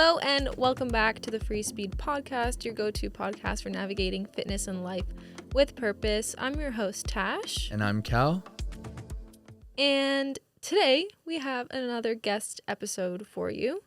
Hello and welcome back to the Free Speed Podcast, your go-to podcast for navigating fitness and life with purpose. I'm your host, Tash. And I'm Cal. And today we have another guest episode for you.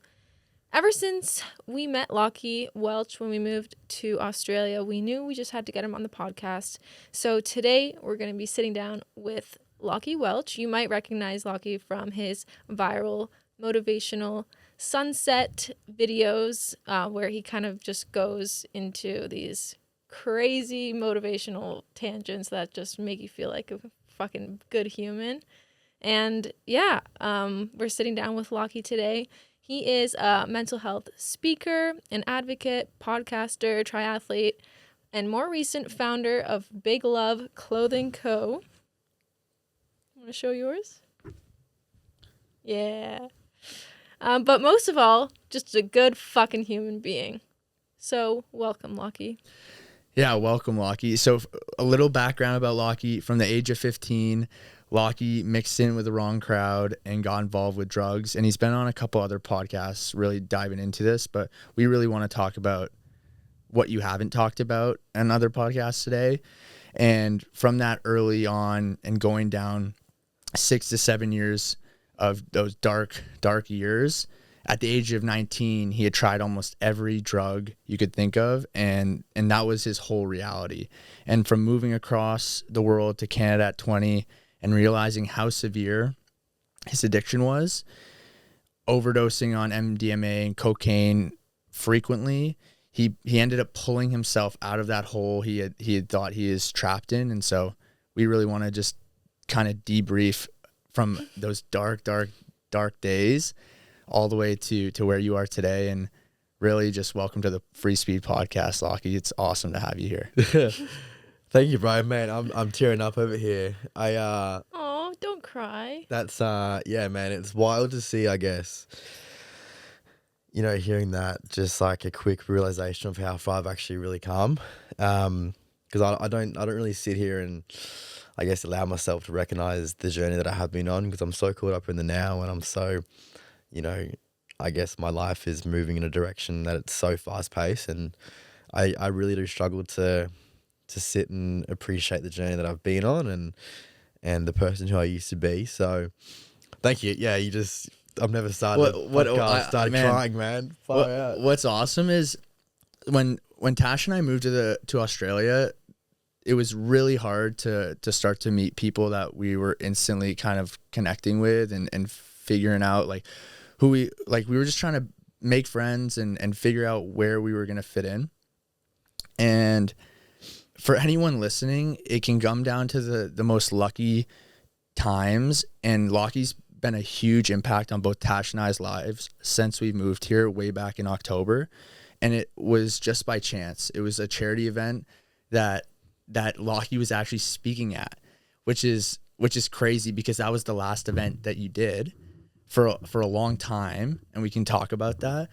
Ever since we met Lockie Welch when we moved to Australia, we knew we just had to get him on the podcast. So today we're going to be sitting down with Lockie Welch. You might recognize Lockie from his viral motivational sunset videos where he kind of just goes into these crazy motivational tangents that just make you feel like a fucking good human. And yeah, we're sitting down with Lockie today. He is a mental health speaker, an advocate, podcaster, triathlete, and more recent founder of Big Love Clothing Co. Want to show yours? Yeah. But most of all, just a good fucking human being. So, welcome, Lockie. Yeah, welcome, Lockie. So, a little background about Lockie. From the age of 15, Lockie mixed in with the wrong crowd and got involved with drugs. And he's been on a couple other podcasts really diving into this. But we really want to talk about what you haven't talked about in other podcasts today. And from that early on and going down 6 to 7 years of those dark years, at the age of 19, he had tried almost every drug you could think of, and that was his whole reality. And from moving across the world to Canada at 20 and realizing how severe his addiction was, overdosing on MDMA and cocaine frequently, he ended up pulling himself out of that hole he had thought he is trapped in. And so we really want to just kind of debrief from those dark days all the way to where you are today. And really just welcome to the Free Speed Podcast, Lockie. It's awesome to have you here. Thank you, bro. Man, I'm tearing up over here. Oh, don't cry. That's yeah, man, it's wild to see, I guess. You know, hearing that, just like a quick realization of how far I've actually really come. Because I don't really sit here and I guess allow myself to recognize the journey that I have been on, because I'm so caught up in the now, and I'm so, you know, I guess my life is moving in a direction that it's so fast paced, and I really do struggle to sit and appreciate the journey that I've been on and the person who I used to be. So thank you. Yeah, I've never started started crying, man. What's awesome is when Tash and I moved to Australia, it was really hard to start to meet people that we were instantly kind of connecting with and figuring out like who we were just trying to make friends and figure out where we were going to fit in. And for anyone listening, it can come down to the most lucky times, and Lockie's been a huge impact on both Tash and I's lives since we moved here way back in October. And it was just by chance. It was a charity event that Lockie was actually speaking at, which is crazy because that was the last event that you did for a long time, and we can talk about that.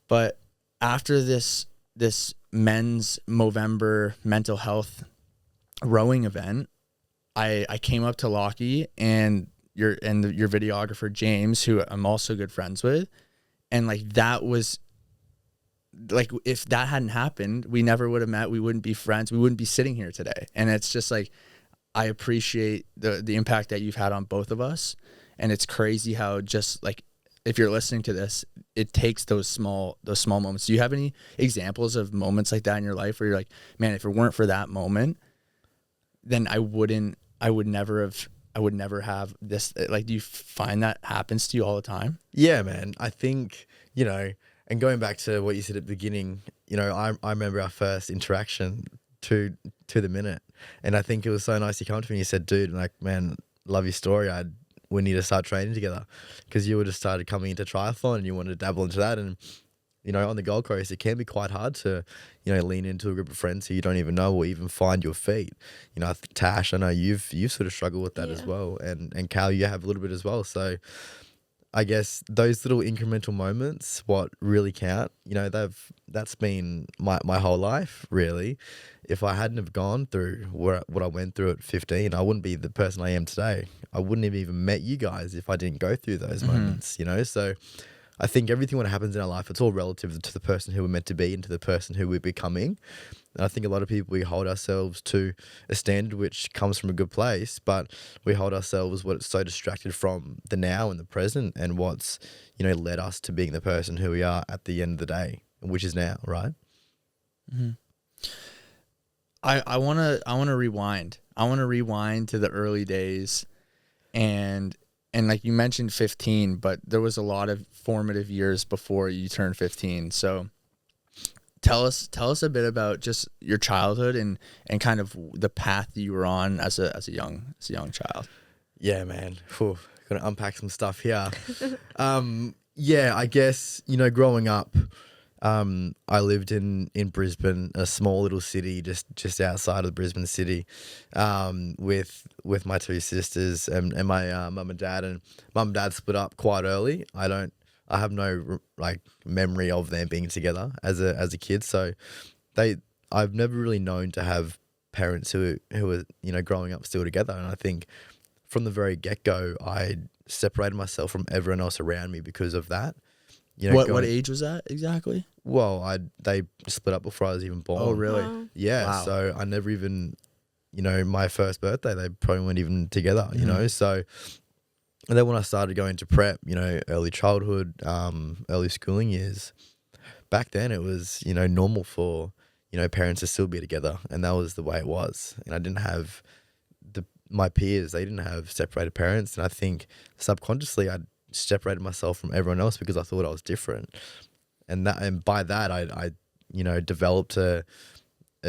But after this men's Movember mental health rowing event, I came up to Lockie and your videographer James, who I'm also good friends with, and like that was like, if that hadn't happened, we never would have met. We wouldn't be friends. We wouldn't be sitting here today. And it's just like, I appreciate the impact that you've had on both of us. And it's crazy how just like, if you're listening to this, it takes those small moments. Do you have any examples of moments like that in your life where you're like, man, if it weren't for that moment, then I would never have this. Like, do you find that happens to you all the time? Yeah, man. I think, you know, and going back to what you said at the beginning, you know, I remember our first interaction to the minute. And I think it was so nice you come to me and you said, dude, like, man, love your story. We need to start training together, because you would have started coming into triathlon and you wanted to dabble into that. And, you know, on the Gold Coast, it can be quite hard to, you know, lean into a group of friends who you don't even know or even find your feet. You know, Tash, I know you've sort of struggled with that as well. And Cal, you have a little bit as well. So I guess those little incremental moments, what really count, you know, that's been my whole life, really. If I hadn't have gone through what I went through at 15, I wouldn't be the person I am today. I wouldn't have even met you guys if I didn't go through those moments, you know? So I think everything that happens in our life, it's all relative to the person who we're meant to be and to the person who we're becoming. And I think a lot of people, we hold ourselves to a standard which comes from a good place, but we hold ourselves what's so distracted from the now and the present and what's, led us to being the person who we are at the end of the day, which is now, right? Mm-hmm. I wanna rewind. I wanna rewind to the early days, and like you mentioned 15, but there was a lot of formative years before you turned 15. So tell us a bit about just your childhood and kind of the path that you were on as a young child. Yeah, man. Whew, gonna unpack some stuff here. Yeah, I guess, growing up, I lived in Brisbane, a small little city just outside of Brisbane city, with my two sisters and my mum and dad. And mum and dad split up quite early. I have no memory of them being together as a kid. So I've never really known to have parents who are growing up still together. And I think from the very get-go, I separated myself from everyone else around me because of that. What age was that exactly? Well, they split up before I was even born. Oh, really? Wow. Yeah. Wow. So I never even, my first birthday, they probably weren't even together, So, and then when I started going to prep, early childhood, early schooling years, back then it was, normal for, parents to still be together. And that was the way it was. And I didn't have my peers, they didn't have separated parents. And I think subconsciously I separated myself from everyone else because I thought I was different. And by that I developed a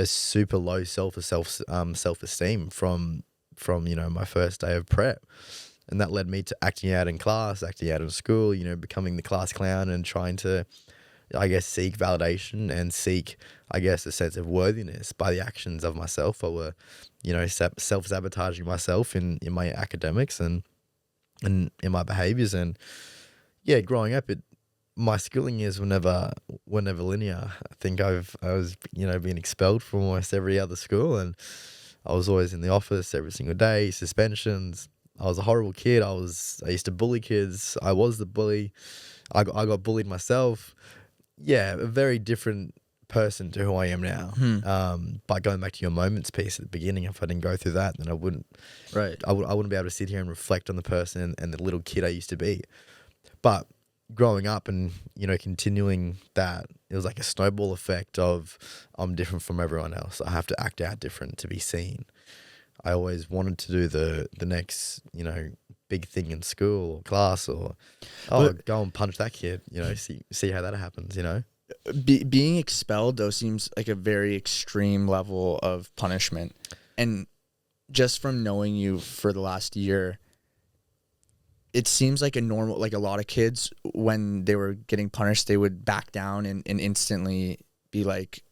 super low self-esteem from my first day of prep. And that led me to acting out in class, acting out in school, becoming the class clown and trying to, I guess, seek validation and seek, I guess, a sense of worthiness by the actions of myself. I were, self-sabotaging myself in my academics and in my behaviors. And yeah, growing up, my schooling years were never linear. I think I was being expelled from almost every other school, and I was always in the office every single day, suspensions. I was a horrible kid. I used to bully kids. I was the bully. I got bullied myself. Yeah, a very different person to who I am now. By going back to your moments piece at the beginning, if I didn't go through that, then I wouldn't. Right. I wouldn't be able to sit here and reflect on the person and the little kid I used to be. But growing up and continuing that, it was like a snowball effect of I'm different from everyone else. I have to act out different to be seen. I always wanted to do the next big thing in school or class or go and punch that kid. See how that happens. Being expelled though seems like a very extreme level of punishment, and just from knowing you for the last year, it seems like a lot of kids, when they were getting punished, they would back down and instantly be like,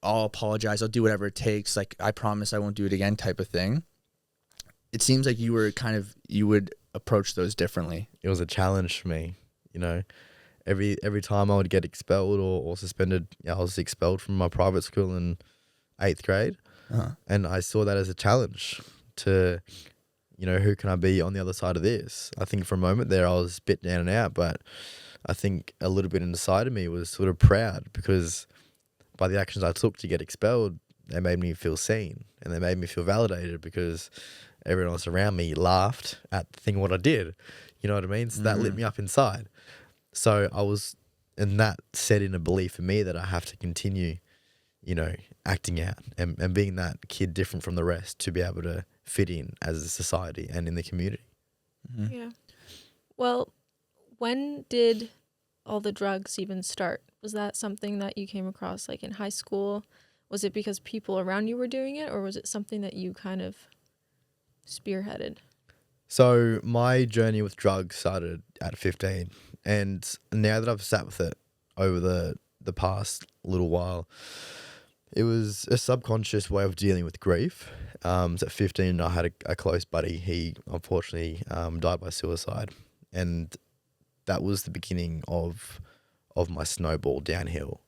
I'll apologize, I'll do whatever it takes, like I promise I won't do it again type of thing. It seems like you would approach those differently. It was a challenge for me, Every time I would get expelled or suspended, I was expelled from my private school in 8th grade. And I saw that as a challenge to, who can I be on the other side of this? I think for a moment there I was a bit down and out, but I think a little bit inside of me was sort of proud because by the actions I took to get expelled, they made me feel seen and they made me feel validated because everyone else around me laughed at the thing what I did. You know what I mean? So that lit me up inside. So I was, and that set in a belief in me that I have to continue, acting out and being that kid different from the rest to be able to fit in as a society and in the community. Mm-hmm. Yeah. Well, when did all the drugs even start? Was that something that you came across like in high school? Was it because people around you were doing it, or was it something that you kind of spearheaded? So my journey with drugs started at 15, and now that I've sat with it over the past little while, it was a subconscious way of dealing with grief. So at 15, I had a close buddy. He unfortunately died by suicide, and that was the beginning of my snowball downhill.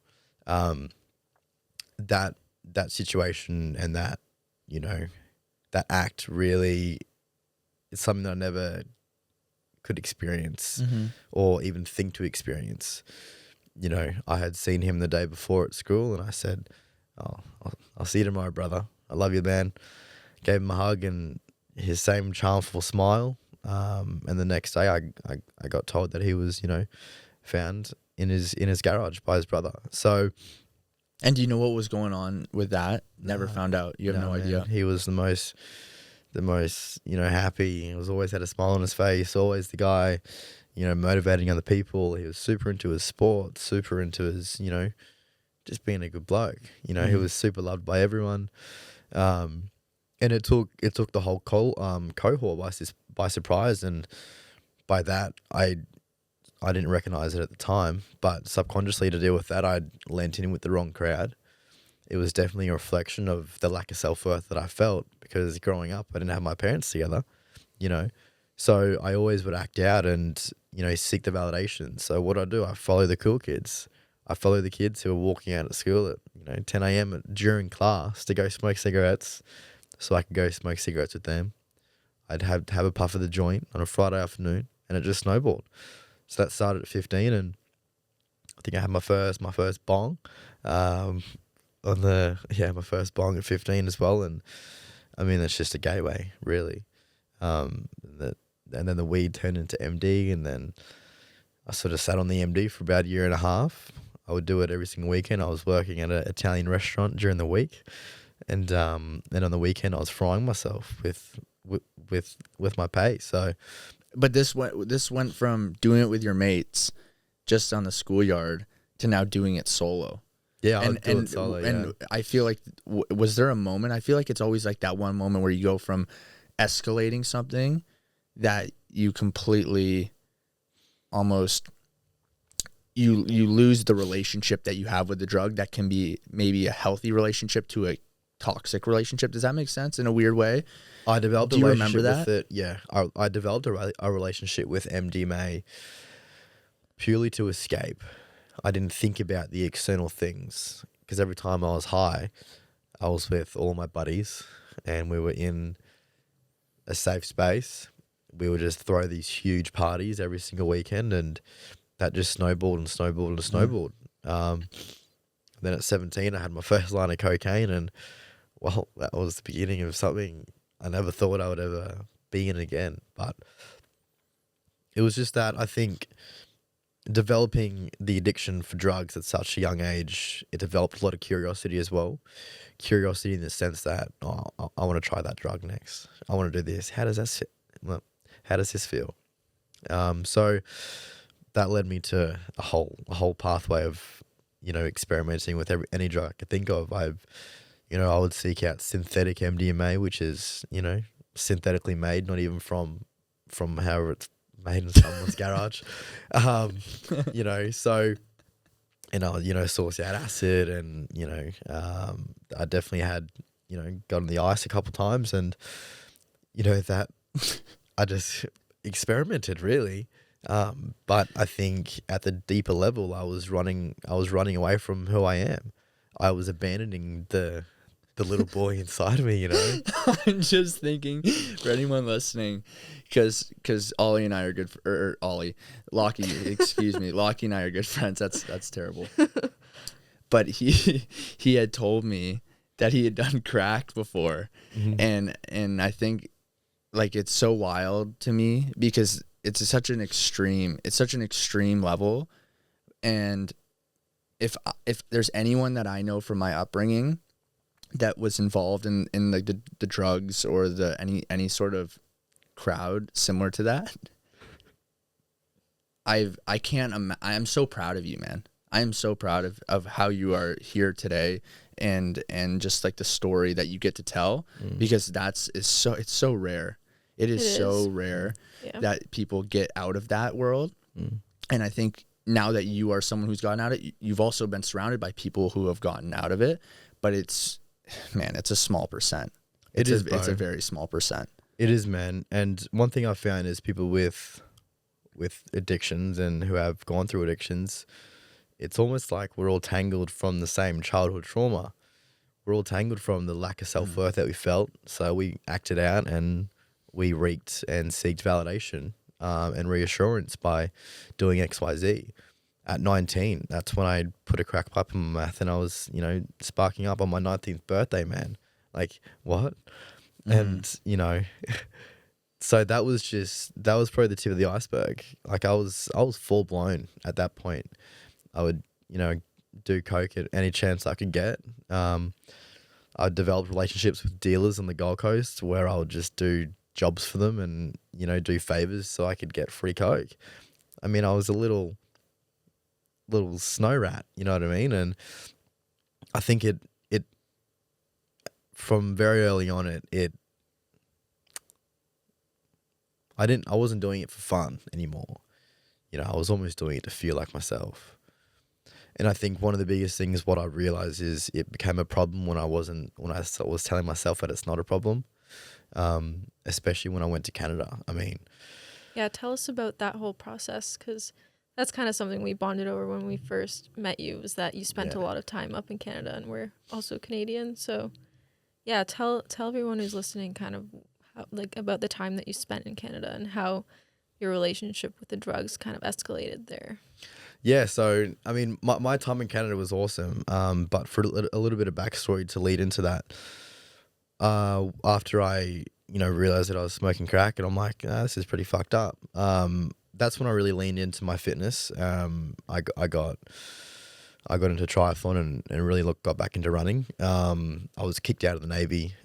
That situation and that that act really, it's something that I never could experience Mm-hmm. or even think to experience. You know, I had seen him the day before at school, and I said, "Oh, I'll see you tomorrow, brother. I love you, man." Gave him a hug and his same charmful smile. And the next day, I got told that he was, you know, found in his garage by his brother. So, And do you know what was going on with that? Never found out. You have no man, idea. He was the most, you know, happy. He was always had a smile on his face. Always the guy, you know, motivating other people. He was super into his sport, super into his, you know, just being a good bloke. You know, he was super loved by everyone. And it took the whole cohort by surprise, and by that I didn't recognize it at the time, but subconsciously to deal with that, I'd lent in with the wrong crowd. It was definitely a reflection of the lack of self-worth that I felt, because growing up I didn't have my parents together, you know, so I always would act out and, you know, seek the validation. So what I do, I follow the cool kids. I follow the kids who are walking out at school at, you know, 10 a.m. during class to go smoke cigarettes, so I could go smoke cigarettes with them. I'd have a puff of the joint on a Friday afternoon, and it just snowballed. So that started at 15, and I think I had my first bong, my first bong at 15 as well. And I mean, it's just a gateway, really. And then the weed turned into MD, and then I sort of sat on the MD for about a year and a half. I would do it every single weekend. I was working at an Italian restaurant during the week, and on the weekend I was frying myself with my pay. So, But this went from doing it with your mates, just on the schoolyard, to now doing it solo. yeah, I And would do it solo. and I feel like, was there a moment? I feel like it's always like that one moment where you go from escalating something that you completely almost you lose the relationship that you have with the drug, that can be maybe a healthy relationship, to a toxic relationship. Does that make sense in a weird way? I developed Do a you relationship remember with it. Yeah, I developed a relationship with MDMA purely to escape. I didn't think about the external things, because every time I was high, I was with all my buddies, and we were in a safe space. We would just throw these huge parties every single weekend, and that just snowballed and snowballed and snowballed. Then at 17, I had my first line of cocaine, and well, that was the beginning of something I never thought I would ever be in again. But it was just that, I think, developing the addiction for drugs at such a young age, it developed a lot of curiosity as well. Curiosity in the sense that, oh, I want to try that drug next. I want to do this. How does this feel? So that led me to a whole pathway of, you know, experimenting with any drug I could think of. I would seek out synthetic MDMA, which is, you know, synthetically made, not even from however it's made in someone's garage. You know, so, and I, you know, source out acid, and, you know, I definitely had, you know, got on the ice a couple times, and, you know, that I just experimented, really. But I think at the deeper level, I was running away from who I am. I was abandoning the little boy inside of me, you know. I'm just thinking, for anyone listening, because Ollie and I are good, Lockie, excuse me, Lockie and I are good friends. That's terrible. But he had told me that he had done crack before, and I think, like, it's so wild to me, because it's such an extreme level, and if there's anyone that I know from my upbringing that was involved in like the drugs, or any sort of crowd similar to that, I am so proud of you, man. I am so proud of how you are here today, and just like the story that you get to tell, because it's so rare. It is so rare that people get out of that world. And I think now that you are someone who's gotten out of it, you've also been surrounded by people who have gotten out of it, but it's a small percent. It's a very small percent. It is, man. And one thing I've found is people with addictions, and who have gone through addictions, it's almost like we're all tangled from the same childhood trauma. We're all tangled from the lack of self-worth that we felt. So we acted out, and we wreaked and seeked validation. and reassurance by doing XYZ. At 19, that's when I put a crack pipe in my mouth and I was, sparking up on my 19th birthday, man. Like, what? And, so that was probably the tip of the iceberg. Like I was full blown at that point. I would, do coke at any chance I could get. I developed relationships with dealers on the Gold Coast where I would just do jobs for them and, do favors so I could get free coke. I mean, I was a little snow rat, you know what I mean? And I think it from very early on, I wasn't doing it for fun anymore. I was almost doing it to feel like myself. And I think one of the biggest things, what I realized is it became a problem when I was telling myself that it's not a problem, especially when I went to Canada. I mean, yeah, tell us about that whole process, because that's kind of something we bonded over when we first met you, was that you spent a lot of time up in Canada and we're also Canadian. So yeah, tell everyone who's listening kind of how, about the time that you spent in Canada and how your relationship with the drugs kind of escalated there. Yeah, so I mean, my time in Canada was awesome. But for a little bit of backstory to lead into that, after I realized that I was smoking crack, and I'm like, this is pretty fucked up. That's when I really leaned into my fitness. I got into triathlon and really got back into running. I was kicked out of the Navy.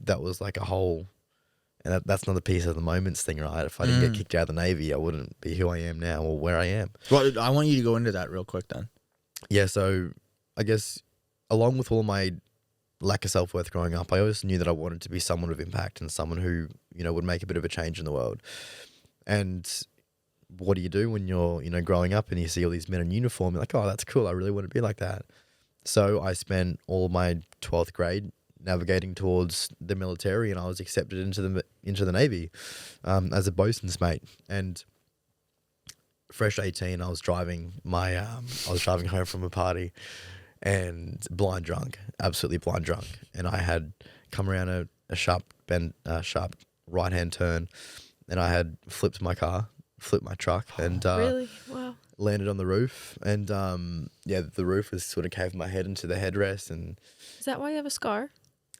That was like a whole, and that's another piece of the moments thing, right? If I didn't get kicked out of the Navy, I wouldn't be who I am now or where I am. Well, I want you to go into that real quick then. Yeah, so I guess along with all my lack of self-worth growing up, I always knew that I wanted to be someone of impact and someone who, would make a bit of a change in the world. And what do you do when you're, growing up and you see all these men in uniform? You're like, oh, that's cool. I really want to be like that. So I spent all my 12th grade navigating towards the military, and I was accepted into the Navy as a bosun's mate. And fresh 18, I was driving home from a party and blind drunk, absolutely blind drunk. And I had come around a sharp right-hand turn, and I had flipped my truck and Really? Wow. landed on the roof. And the roof was sort of caved my head into the headrest. And Is that why you have a scar?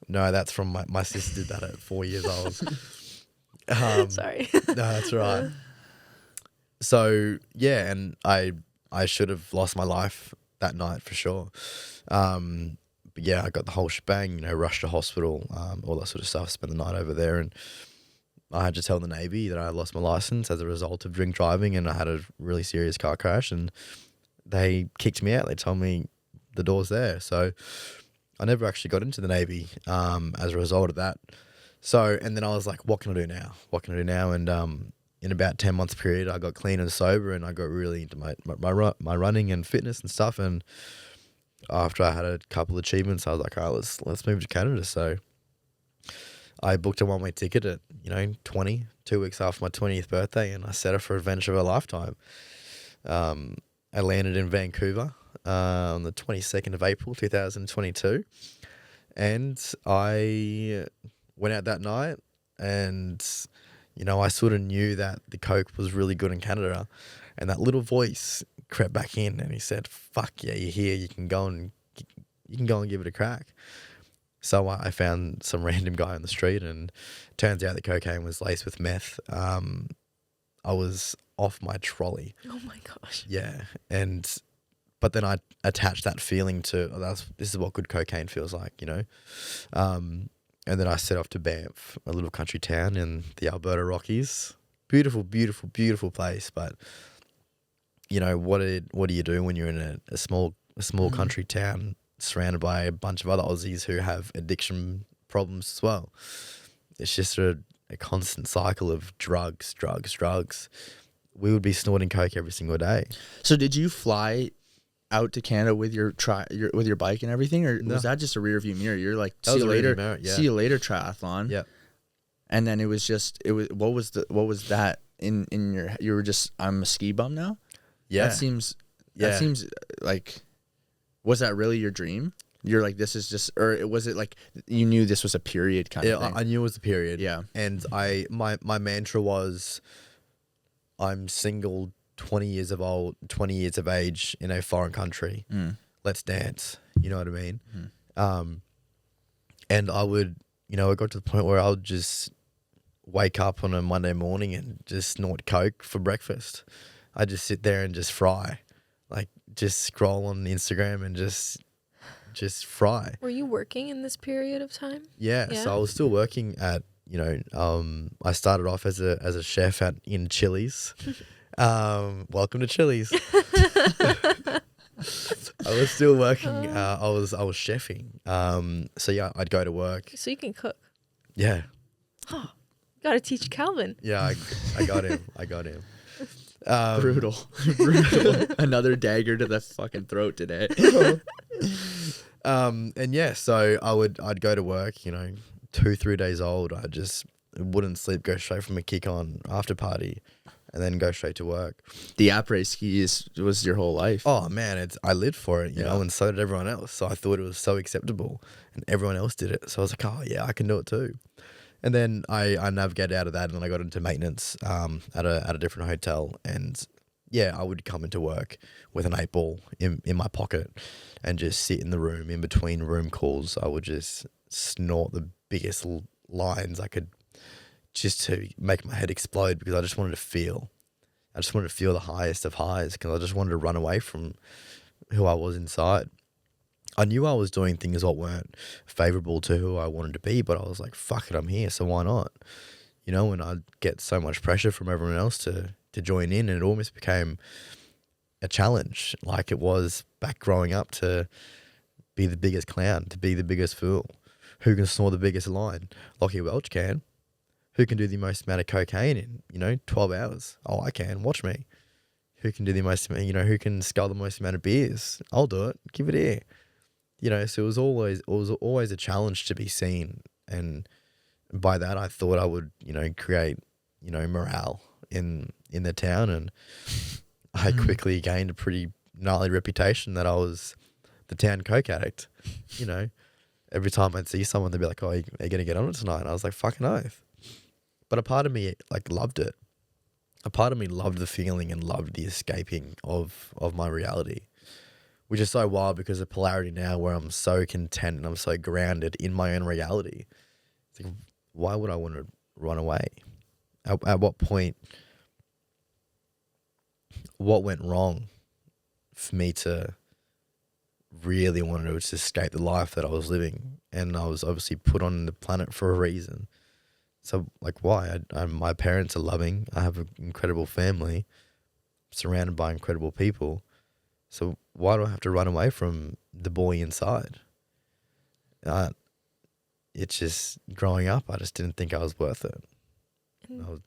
no, that's from my sister did that at 4 years old. Sorry. No, that's right. So yeah, and I should have lost my life that night for sure. But yeah, I got the whole shebang, rushed to hospital, all that sort of stuff, spent the night over there, and I had to tell the Navy that I lost my license as a result of drink driving, and I had a really serious car crash, and they kicked me out. They told me the door's there. So I never actually got into the Navy as a result of that. So, and then I was like, what can I do now? What can I do now? And in about 10 months period, I got clean and sober, and I got really into my running and fitness and stuff. And after I had a couple of achievements, I was like, all right, let's move to Canada. So I booked a one-way ticket at 2 weeks after my 20th birthday, and I set off for adventure of a lifetime. I landed in Vancouver on the 22nd of April 2022, and I went out that night, and I sort of knew that the coke was really good in Canada, and that little voice crept back in, and he said, "Fuck yeah, you're here. You can go and give it a crack." So I found some random guy on the street, and turns out the cocaine was laced with meth. I was off my trolley. Oh my gosh. Yeah, but then I attached that feeling to this is what good cocaine feels like, And then I set off to Banff, a little country town in the Alberta Rockies. Beautiful, beautiful, beautiful place, but what do you do when you're in a small country town surrounded by a bunch of other Aussies who have addiction problems as well? It's just a constant cycle of drugs. We would be snorting coke every single day. So did you fly out to Canada with your bike and everything, or was that just a rear view mirror? You're like, see you later, see you later, triathlon. Yep. And then it was what was that in your, you were just, I'm a ski bum now? Yeah. That seems like, was that really your dream? You're like, this is just, or was it like you knew this was a period kind of thing? I knew it was a period. Yeah. And my mantra was, I'm single, 20 years of age in a foreign country. Let's dance. You know what I mean? And I would, it got to the point where I would just wake up on a Monday morning and just snort coke for breakfast. I'd just sit there and just fry, like just scroll on Instagram and just fry. Were you working in this period of time? Yeah. So I was still working at, I started off as a chef in Chili's. Welcome to Chili's. I was still working. I was chefing. So yeah, I'd go to work. So you can cook. Yeah. Gotta teach Calvin. Yeah, I got him. I got him. Brutal. Another dagger to the fucking throat today. And yeah, so I'd go to work, 2-3 days old. I just wouldn't sleep, go straight from a kick on after party and then go straight to work. The après ski was your whole life. Oh man, I lived for it, you know, and so did everyone else. So I thought it was so acceptable and everyone else did it. So I was like, oh yeah, I can do it too. And then I navigated out of that and then I got into maintenance at a different hotel. And yeah, I would come into work with an 8-ball in my pocket and just sit in the room in between room calls. I would just snort the biggest lines I could just to make my head explode because I just wanted to feel. I just wanted to feel the highest of highs because I just wanted to run away from who I was inside. I knew I was doing things that weren't favorable to who I wanted to be, but I was like, fuck it, I'm here, so why not? And I'd get so much pressure from everyone else to join in, and it almost became a challenge, like it was back growing up, to be the biggest clown, to be the biggest fool. Who can snore the biggest line? Lockie Welch can. Who can do the most amount of cocaine in, 12 hours? Oh, I can. Watch me. Who can do the most, who can scull the most amount of beers? I'll do it. Give it here. So it was always a challenge to be seen. And by that, I thought I would, create, morale in the town. And I quickly gained a pretty gnarly reputation that I was the town coke addict. Every time I'd see someone, they'd be like, oh, are you going to get on it tonight? And I was like, fucking oath. But a part of me loved it. A part of me loved the feeling and loved the escaping of my reality, which is so wild because of polarity now where I'm so content and I'm so grounded in my own reality. It's like, why would I want to run away? At what point, what went wrong for me to really want to just escape the life that I was living? And I was obviously put on the planet for a reason. So, why? My parents are loving. I have an incredible family, surrounded by incredible people. So why do I have to run away from the boy inside? It's just growing up, I just didn't think I was worth it. I was,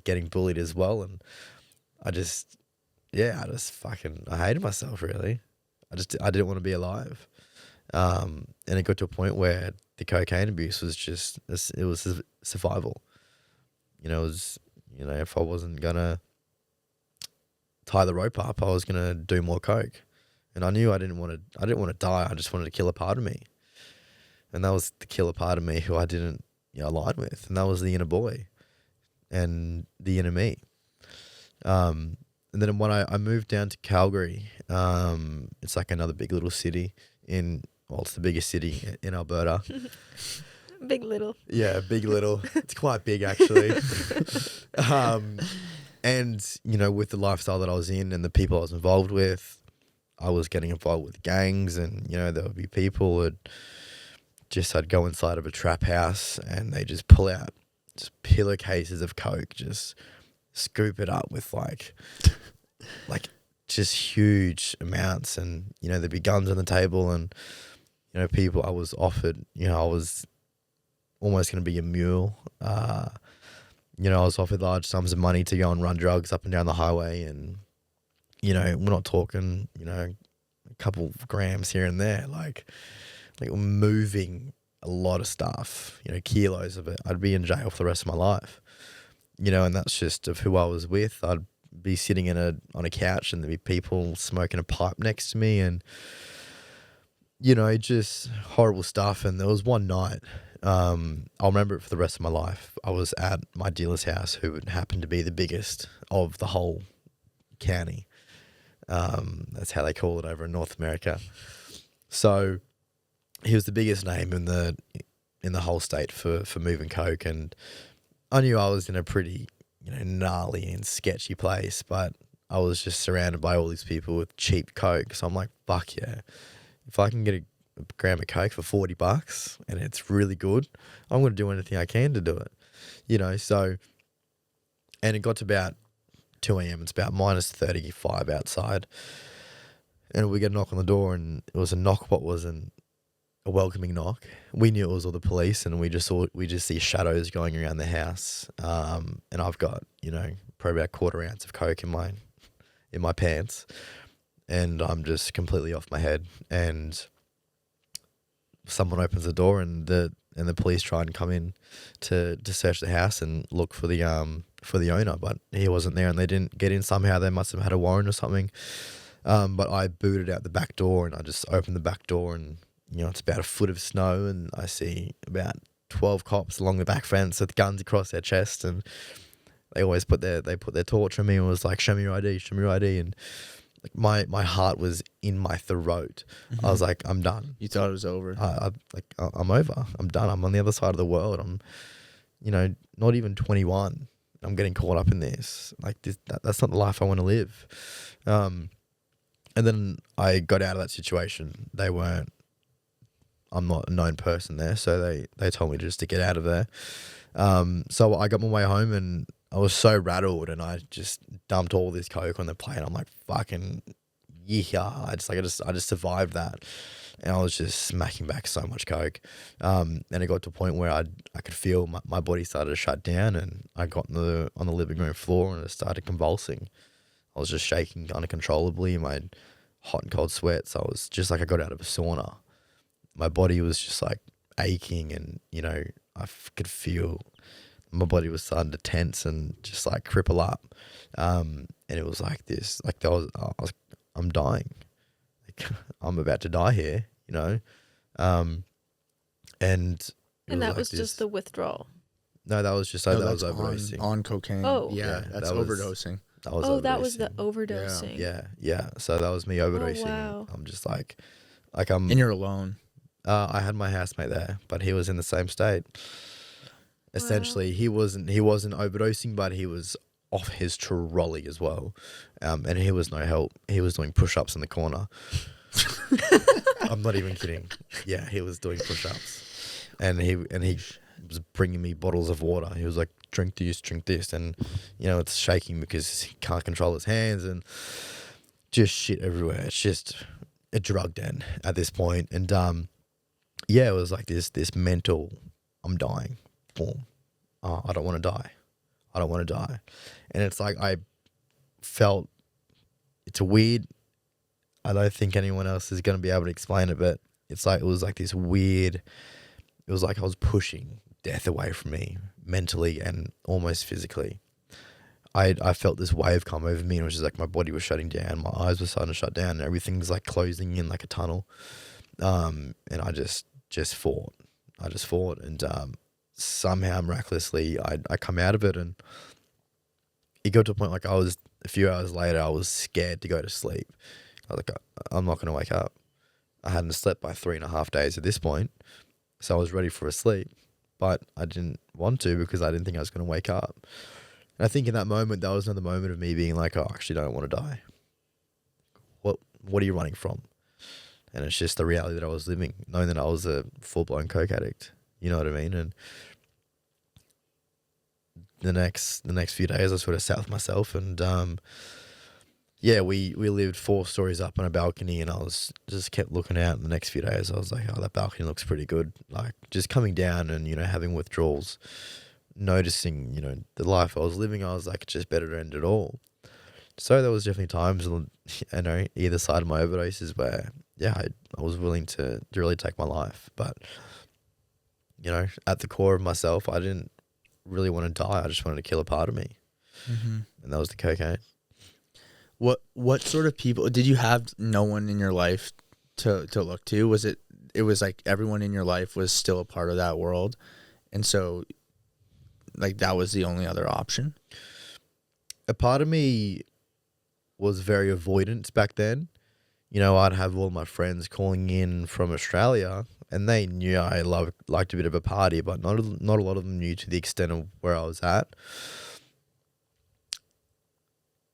getting bullied as well. And I hated myself really. I didn't want to be alive. And it got to a point where the cocaine abuse was just, it was survival. If I wasn't going to tie the rope up, I was going to do more coke. And I knew I didn't want to die. I just wanted to kill a part of me. And that was the killer part of me who I didn't align with. And that was the inner boy and the inner me. And then when I moved down to Calgary, it's like another big little city it's the biggest city in Alberta. Big little. Yeah, big little. It's quite big actually. And, with the lifestyle that I was in and the people I was involved with, I was getting involved with gangs and, there would be people I'd go inside of a trap house and they just pull out just pillowcases of coke, just scoop it up with like just huge amounts. And, there'd be guns on the table and, people I was offered, I was almost going to be a mule. I was offered large sums of money to go and run drugs up and down the highway. And, we're not talking, a couple of grams here and there, like moving a lot of stuff, kilos of it. I'd be in jail for the rest of my life, and that's just of who I was with. I'd be sitting on a couch and there'd be people smoking a pipe next to me and, just horrible stuff. And there was one night, I'll remember it for the rest of my life. I was at my dealer's house, who happened to be the biggest of the whole county. That's how they call it over in North America. So he was the biggest name in the whole state for moving coke, and I knew I was in a pretty gnarly and sketchy place, but I was just surrounded by all these people with cheap coke. So I'm like, fuck yeah, if I can get a gram of coke for $40 and it's really good, I'm going to do anything I can to do it, so, and it got to about 2 a.m. It's about minus 35 outside, and we get a knock on the door, and it was a knock what wasn't a welcoming knock. We knew it was all the police, and we just see shadows going around the house, and I've got probably about a quarter ounce of coke in my pants, and I'm just completely off my head, and someone opens the door, and the police try and come in to search the house and look for the owner, but he wasn't there, and they didn't get in somehow. They must have had a warrant or something. But I booted out the back door, and I just opened the back door, and it's about a foot of snow, and I see about 12 cops along the back fence with guns across their chest, and they always put their torch on me and was like, show me your ID, and like my heart was in my throat. I was like, I'm done. You thought it was over. I'm over. I'm done. I'm on the other side of the world. I'm, not even 21. I'm getting caught up in this. Like that's not the life I want to live. And then I got out of that situation. I'm not a known person there, so they told me just to get out of there. So I got my way home, and I was so rattled, and I just dumped all this coke on the plate. I'm like, fucking yeah. I just survived that, and I was just smacking back so much coke. And it got to a point where I could feel my body started to shut down, and I got on the living room floor, and I started convulsing. I was just shaking uncontrollably. My hot and cold sweats. I was just like I got out of a sauna. My body was just like aching, and I could feel my body was starting to tense and just like cripple up. And it was like this, like I'm dying. Like I'm about to die here, And that was just the withdrawal. No, that was just that was overdosing. On cocaine. Oh. Yeah, that's overdosing. That was that was the overdosing. Yeah. So that was me overdosing. Oh, wow. I'm just like I'm. And you're alone. I had my housemate there, but he was in the same state. Essentially, he wasn't overdosing, but he was off his trolley as well, and he was no help. He was doing push-ups in the corner. I'm not even kidding. Yeah, he was doing push-ups, and he was bringing me bottles of water. He was like, drink this, and it's shaking because he can't control his hands, and just shit everywhere. It's just a drug den at this point, and yeah, it was like this mental, I'm dying. Boom. I don't want to die. I don't want to die. And it's like I felt, it's weird. I don't think anyone else is going to be able to explain it, but it's like, it was like this weird, it was like I was pushing death away from me mentally and almost physically. I felt this wave come over me, and it was just like my body was shutting down. My eyes were starting to shut down, and everything was like closing in like a tunnel. And I just fought. And somehow miraculously I come out of it, and it got to a point like a few hours later, I was scared to go to sleep. I was like, I'm not going to wake up. I hadn't slept by 3.5 days at this point, so I was ready for a sleep, but I didn't want to because I didn't think I was going to wake up. And I think in that moment, that was another moment of me being like, oh, I actually don't want to die. What are you running from? And it's just the reality that I was living, knowing that I was a full-blown coke addict. You know what I mean? And the next few days, I sort of sat with myself, and we lived 4 stories up on a balcony, and I was just kept looking out. And the next few days, I was like, oh, that balcony looks pretty good. Like just coming down and having withdrawals, noticing the life I was living, I was like, it's just better to end it all. So there was definitely times, either side of my overdoses where, I was willing to really take my life. But, at the core of myself, I didn't really want to die. I just wanted to kill a part of me. Mm-hmm. And that was the cocaine. What sort of people, did you have no one in your life to look to? Was it it was like everyone in your life was still a part of that world. And so like that was the only other option. A part of me was very avoidant back then. You know, I'd have all my friends calling in from Australia, and they knew I liked a bit of a party, but not a lot of them knew to the extent of where I was at.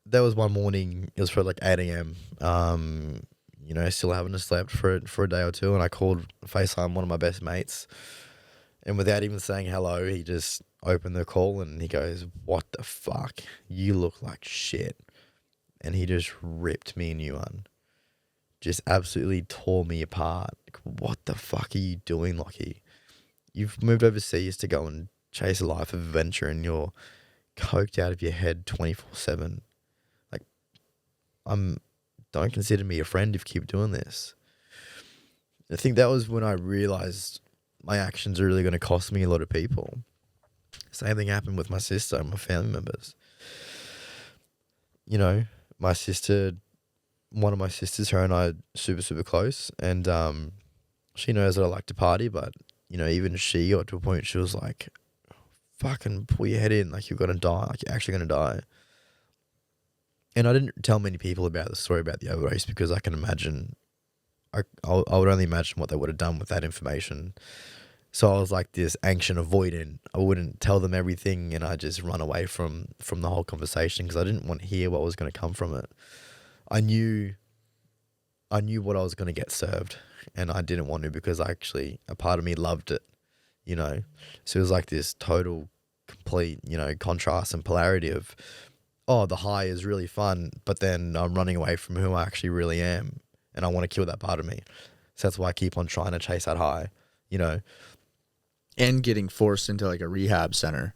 There was one morning, it was for like 8 a.m. You know, still haven't slept for a day or two, and I called FaceTime one of my best mates, and without even saying hello, he just opened the call and he goes, "What the fuck? You look like shit." And he just ripped me a new one. Just absolutely tore me apart. Like, what the fuck are you doing, Lockie? You've moved overseas to go and chase a life of adventure, and you're coked out of your head 24/7. Like, don't consider me a friend if you keep doing this. I think that was when I realized my actions are really going to cost me a lot of people. Same thing happened with my sister and my family members. You know, my sister, one of my sisters, her and I are super, super close. And she knows that I like to party, but, you know, even she got to a point she was like, fucking pull your head in, like you're going to die, like you're actually going to die. And I didn't tell many people about the story about the overdose because I can imagine, I would only imagine what they would have done with that information. So I was like this anxious avoidant. I wouldn't tell them everything, and I just run away from the whole conversation because I didn't want to hear what was going to come from it. I knew what I was going to get served, and I didn't want to because a part of me loved it, you know. So it was like this total, complete, you know, contrast and polarity of, oh, the high is really fun, but then I'm running away from who I actually really am, and I want to kill that part of me. So that's why I keep on trying to chase that high, you know. And getting forced into like a rehab center.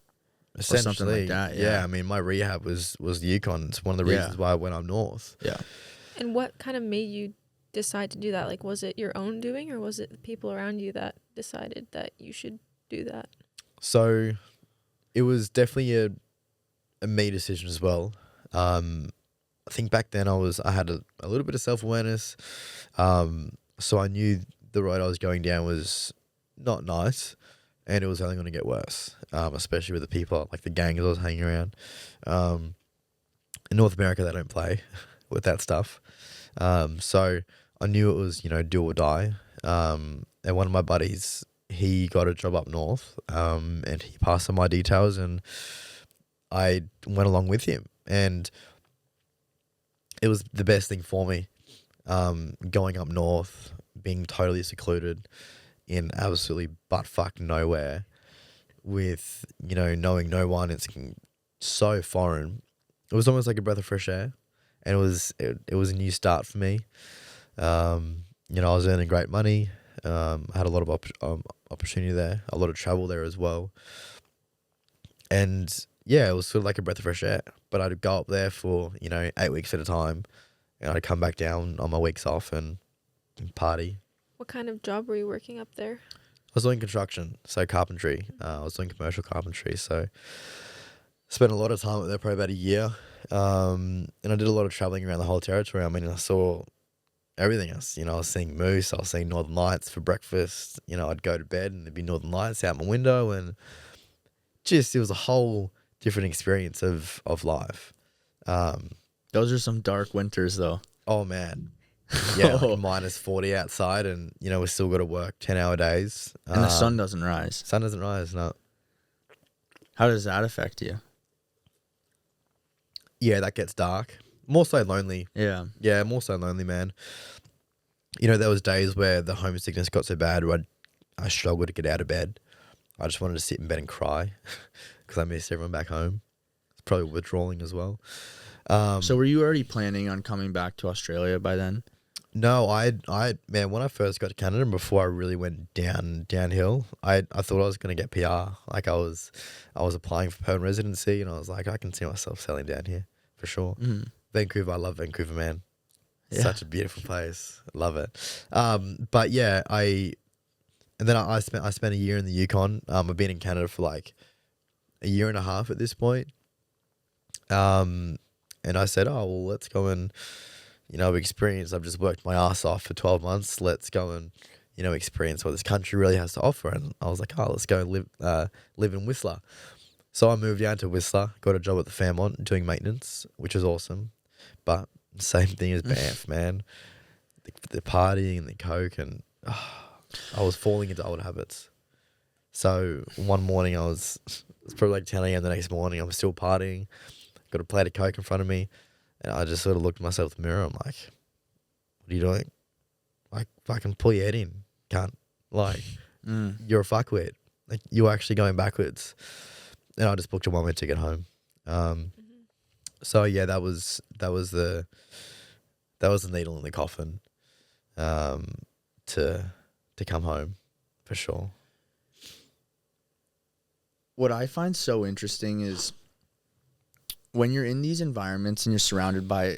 Or something like that. Yeah. I mean, my rehab was the Yukon. It's one of the reasons why I went up north. Yeah. And what kind of made you decide to do that? Like, was it your own doing, or was it the people around you that decided that you should do that? So it was definitely a me decision as well. I think back then I had a little bit of self-awareness. So I knew the road I was going down was not nice, and it was only going to get worse, especially with the people, like the gangs I was hanging around. In North America, they don't play with that stuff. So I knew it was, you know, do or die. And one of my buddies, he got a job up north, and he passed on my details, and I went along with him. And it was the best thing for me, going up north, being totally secluded in absolutely butt-fuck nowhere with, you know, knowing no one. It's so foreign. It was almost like a breath of fresh air, and it was a new start for me. You know, I was earning great money. I had a lot of opportunity there, a lot of travel there as well. And yeah, it was sort of like a breath of fresh air. But I'd go up there for, you know, 8 weeks at a time, and I'd come back down on my weeks off and party. What kind of job were you working up there? I was doing construction, so carpentry. I was doing commercial carpentry, so spent a lot of time up there, probably about a year. And I did a lot of traveling around the whole territory. I mean, I saw everything else. You know, I was seeing moose, I was seeing northern lights for breakfast. You know, I'd go to bed and there'd be northern lights out my window, and just, it was a whole different experience of life. Those are some dark winters though. Oh man. Yeah, like minus 40 outside, and you know, we still got to work 10-hour days. And the sun doesn't rise. Sun doesn't rise, no. How does that affect you? Yeah, that gets dark. More so lonely. Yeah. Yeah, more so lonely, man. You know, there was days where the homesickness got so bad where I struggled to get out of bed. I just wanted to sit in bed and cry because I missed everyone back home. It's probably withdrawing as well. So were you already planning on coming back to Australia by then? No, man, when I first got to Canada and before I really went downhill, I thought I was going to get PR. Like I was applying for permanent residency, and I was like, I can see myself settling down here for sure. Mm-hmm. Vancouver, I love Vancouver, man. Yeah. Such a beautiful place. Love it. But yeah, I spent a year in the Yukon. I've been in Canada for like a year and a half at this point. And I said, oh, well, let's go and, you know, I've just worked my ass off for 12 months. Let's go and experience what this country really has to offer. And I was like, oh, let's go live in Whistler. So I moved down to Whistler, got a job at the Fairmont doing maintenance, which is awesome. But same thing as Banff, man. The partying and the coke, and I was falling into old habits. So one morning it's probably like 10 a.m. the next morning. I'm still partying, got a plate of coke in front of me, and I just sort of looked at myself in the mirror. I'm like, what are you doing? Like, fucking pull your head in, cunt. Like, you're a fuckwit. Like, you're actually going backwards. And I just booked a one-way ticket home. So yeah, that was the needle in the coffin, to come home, for sure. What I find so interesting is when you're in these environments and you're surrounded by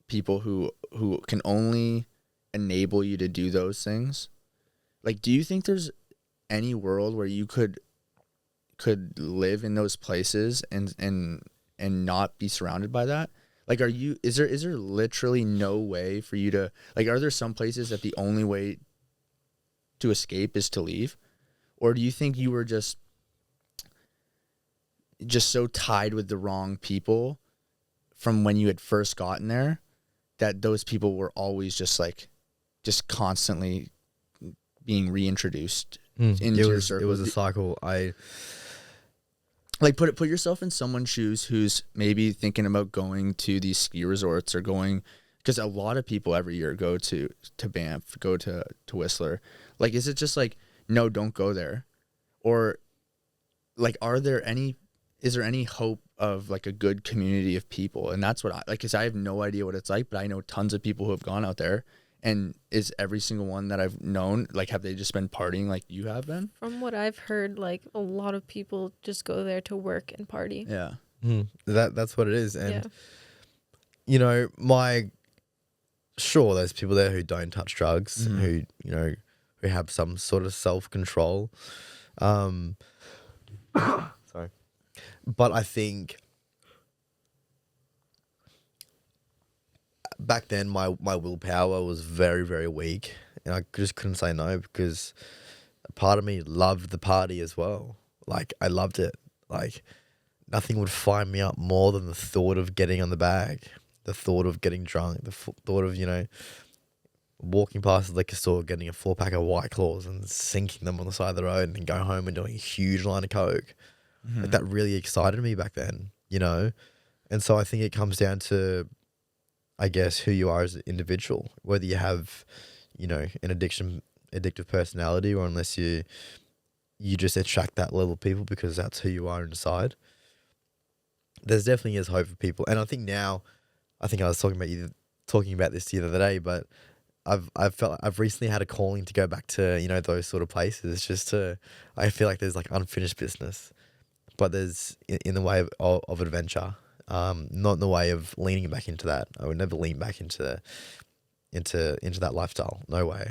people who can only enable you to do those things. Like, do you think there's any world where you could live in those places and not be surrounded by that? Like, is there literally no way for you to, like, are there some places that the only way to escape is to leave? Or do you think you were just so tied with the wrong people from when you had first gotten there that those people were always just constantly being reintroduced into your circle? It was a cycle. Like, put yourself in someone's shoes who's maybe thinking about going to these ski resorts or going, because a lot of people every year go to Banff, go to Whistler. Like, is it just like, no, don't go there? Or like, is there any hope of like a good community of people? And that's what I like, because I have no idea what it's like, but I know tons of people who have gone out there. And is every single one that I've known, like, have they just been partying like you have been? From what I've heard, like, a lot of people just go there to work and party. Yeah. That's what it is. And, you know, there's people there who don't touch drugs, who have some sort of self-control. Sorry. But I think back then my willpower was very, very weak, and I just couldn't say no because a part of me loved the party as well. Like, I loved it. Like, nothing would fire me up more than the thought of getting on the bag, the thought of getting drunk, the thought of, walking past the liquor store, getting a 4-pack of White Claws and sinking them on the side of the road, and then going home and doing a huge line of coke. Like, that really excited me back then, And so I think it comes down to, I guess, who you are as an individual, whether you have, an addictive personality, or unless you just attract that level of people because that's who you are inside. There's definitely is hope for people. And I think now, I was talking about this the other day, but I've recently had a calling to go back to, those sort of places, I feel like there's like unfinished business, but there's in the way of adventure. Not in the way of leaning back into that. I would never lean back into that lifestyle. No way.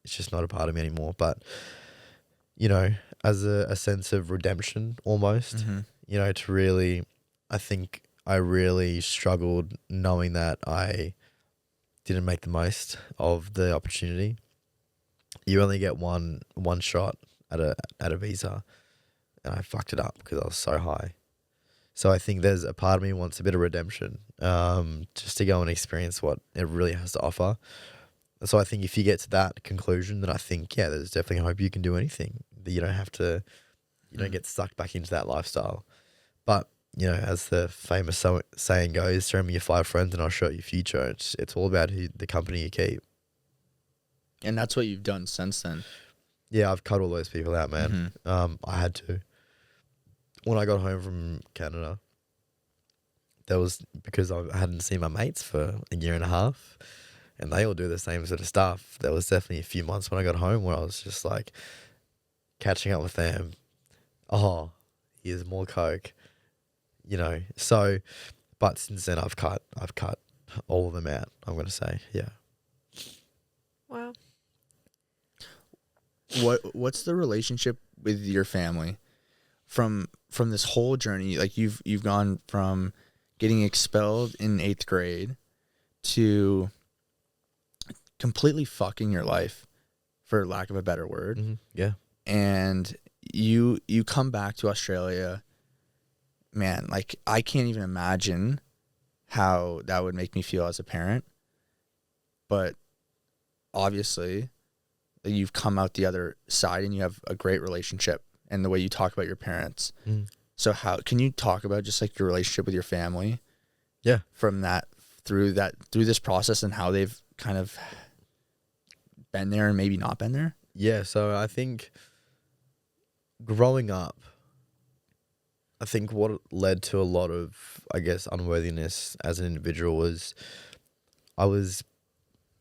It's just not a part of me anymore. But, as a sense of redemption almost, to really, I think I really struggled knowing that I didn't make the most of the opportunity. You only get one shot at a visa, and I fucked it up because I was so high. So I think there's a part of me who wants a bit of redemption, just to go and experience what it really has to offer. And so I think if you get to that conclusion, then I think, yeah, there's definitely hope you can do anything. That you don't have to, don't get sucked back into that lifestyle. But, as the famous saying goes, show me your 5 friends and I'll show you your future. It's all about the company you keep. And that's what you've done since then. Yeah, I've cut all those people out, man. I had to. When I got home from Canada, that was because I hadn't seen my mates for a year and a half, and they all do the same sort of stuff. There was definitely a few months when I got home where I was just like catching up with them. Oh, here's more coke, So, but since then I've cut all of them out. I'm gonna say, yeah. Wow. What's the relationship with your family from this whole journey? Like, you've gone from getting expelled in 8th grade to completely fucking your life for lack of a better word. Yeah. And you come back to Australia, man, like I can't even imagine how that would make me feel as a parent. But obviously you've come out the other side and you have a great relationship, and the way you talk about your parents. So how can you talk about just like your relationship with your family? Yeah. From through this process, and how they've kind of been there and maybe not been there? Yeah, so I think growing up, I think what led to a lot of, I guess, unworthiness as an individual was I was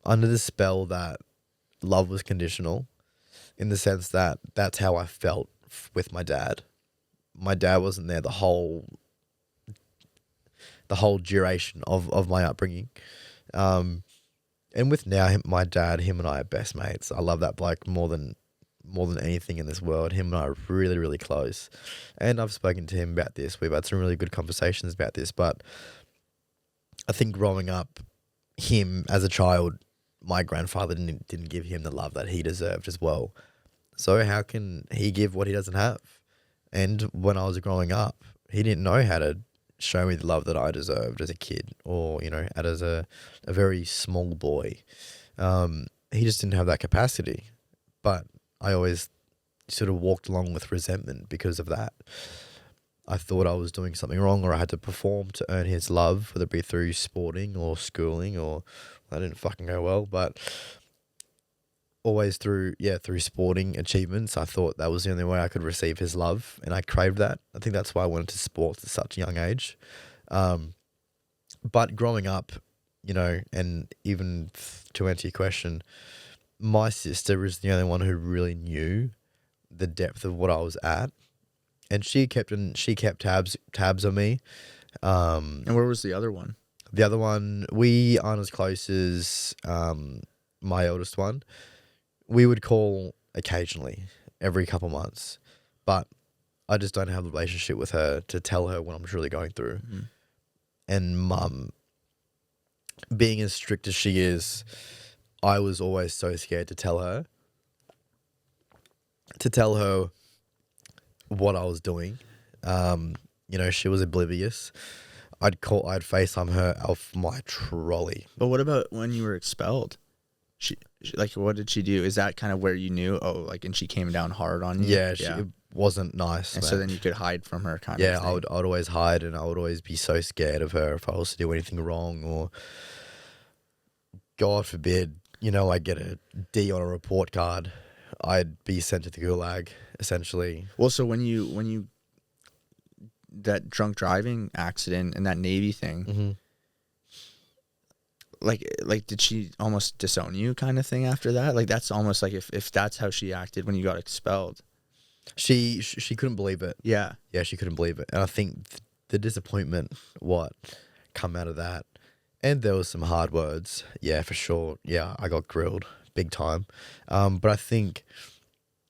under the spell that love was conditional, in the sense that that's how I felt with my dad. My dad wasn't there the whole duration of my upbringing. And with now my dad, him and I are best mates. I love that bloke more than anything in this world. Him and I are really, really close. And I've spoken to him about this. We've had some really good conversations about this. But I think growing up, him as a child, my grandfather didn't give him the love that he deserved as well. So how can he give what he doesn't have? And when I was growing up, he didn't know how to show me the love that I deserved as a kid, or, as a very small boy. He just didn't have that capacity. But I always sort of walked along with resentment because of that. I thought I was doing something wrong, or I had to perform to earn his love, whether it be through sporting or schooling, or that didn't fucking go well, but always through sporting achievements. I thought that was the only way I could receive his love, and I craved that. I think that's why I went into sports at such a young age. But growing up, and even to answer your question, my sister was the only one who really knew the depth of what I was at, and she kept tabs on me. And where was the other one? The other one, we aren't as close as my eldest one. We would call occasionally, every couple months, but I just don't have a relationship with her to tell her what I'm truly going through. And mum, being as strict as she is, I was always so scared to tell her what I was doing. She was oblivious. I'd FaceTime her off my trolley. But what about when you were expelled? She like, what did she do? Is that kind of where you knew? Oh, like, and she came down hard on you. Yeah, it wasn't nice. And so then you could hide from her, kind of. Yeah, I'd always hide, and I would always be so scared of her if I was to do anything wrong, or God forbid, I get a D on a report card, I'd be sent to the gulag, essentially. Well, so when you that drunk driving accident and that Navy thing. Like did she almost disown you, kind of thing, after that? Like, that's almost like if that's how she acted when you got expelled. She couldn't believe it. Yeah, she couldn't believe it, and I think the disappointment come out of that, and there was some hard words. Yeah, for sure. Yeah, I got grilled big time. But I think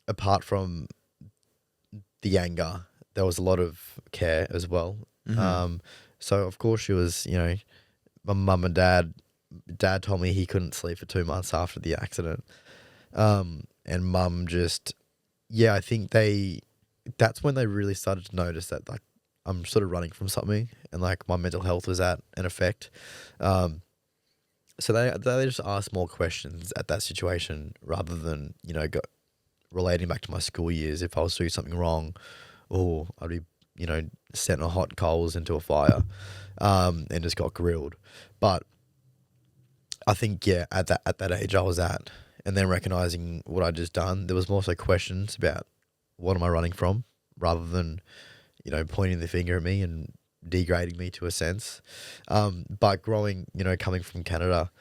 apart from the anger, there was a lot of care as well. So of course she was, my mum and dad told me he couldn't sleep for 2 months after the accident. And mum just, I think that's when they really started to notice that, like, I'm sort of running from something, and like my mental health was at an effect. So they just asked more questions at that situation, rather than, relating back to my school years. If I was doing something wrong, or I'd be, setting hot coals into a fire, and just got grilled. But I think, at that age I was at, and then recognizing what I'd just done, there was more so questions about what am I running from, rather than, pointing the finger at me and degrading me to a sense. But growing, coming from Canada,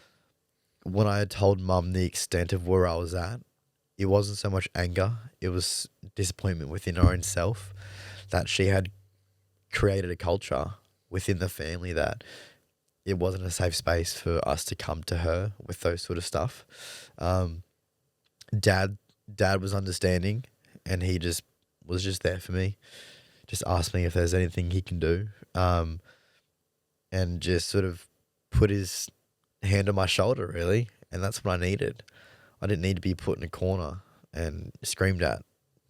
when I had told mum the extent of where I was at, it wasn't so much anger, it was disappointment within her own self, that she had created a culture within the family that it wasn't a safe space for us to come to her with those sort of stuff. Dad was understanding, and he was just there for me. Just asked me if there's anything he can do, and just sort of put his hand on my shoulder, really, and that's what I needed. I didn't need to be put in a corner and screamed at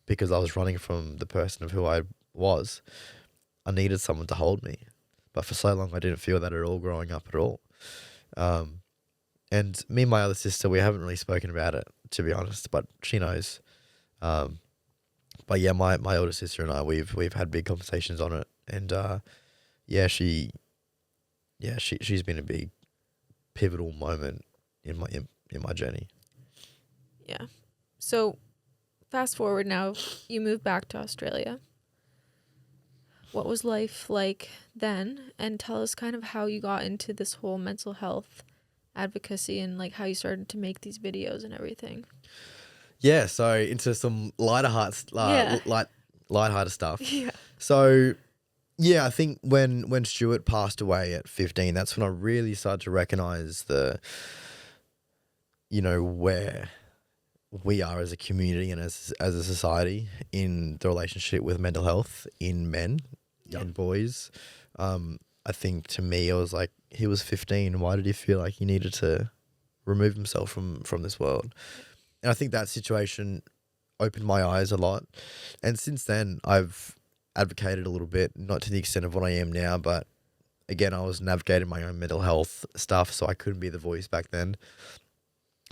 because I was running from the person of who I was. I needed someone to hold me. But for so long, I didn't feel that at all growing up at all. And me and my other sister, we haven't really spoken about it, to be honest, but she knows. But yeah, my older sister and I, we've had big conversations on it. And she's been a big pivotal moment in my journey. Yeah. So fast forward now, you moved back to Australia. What was life like then? And tell us kind of how you got into this whole mental health advocacy and like how you started to make these videos and everything. Yeah, so into some lighthearted stuff. Yeah. So yeah, I think when Stuart passed away at 15, that's when I really started to recognize where we are as a community and as a society in the relationship with mental health in men, young boys. I think to me, I was like, he was 15. Why did he feel like he needed to remove himself from this world? And I think that situation opened my eyes a lot. And since then, I've advocated a little bit, not to the extent of what I am now, but again, I was navigating my own mental health stuff, so I couldn't be the voice back then.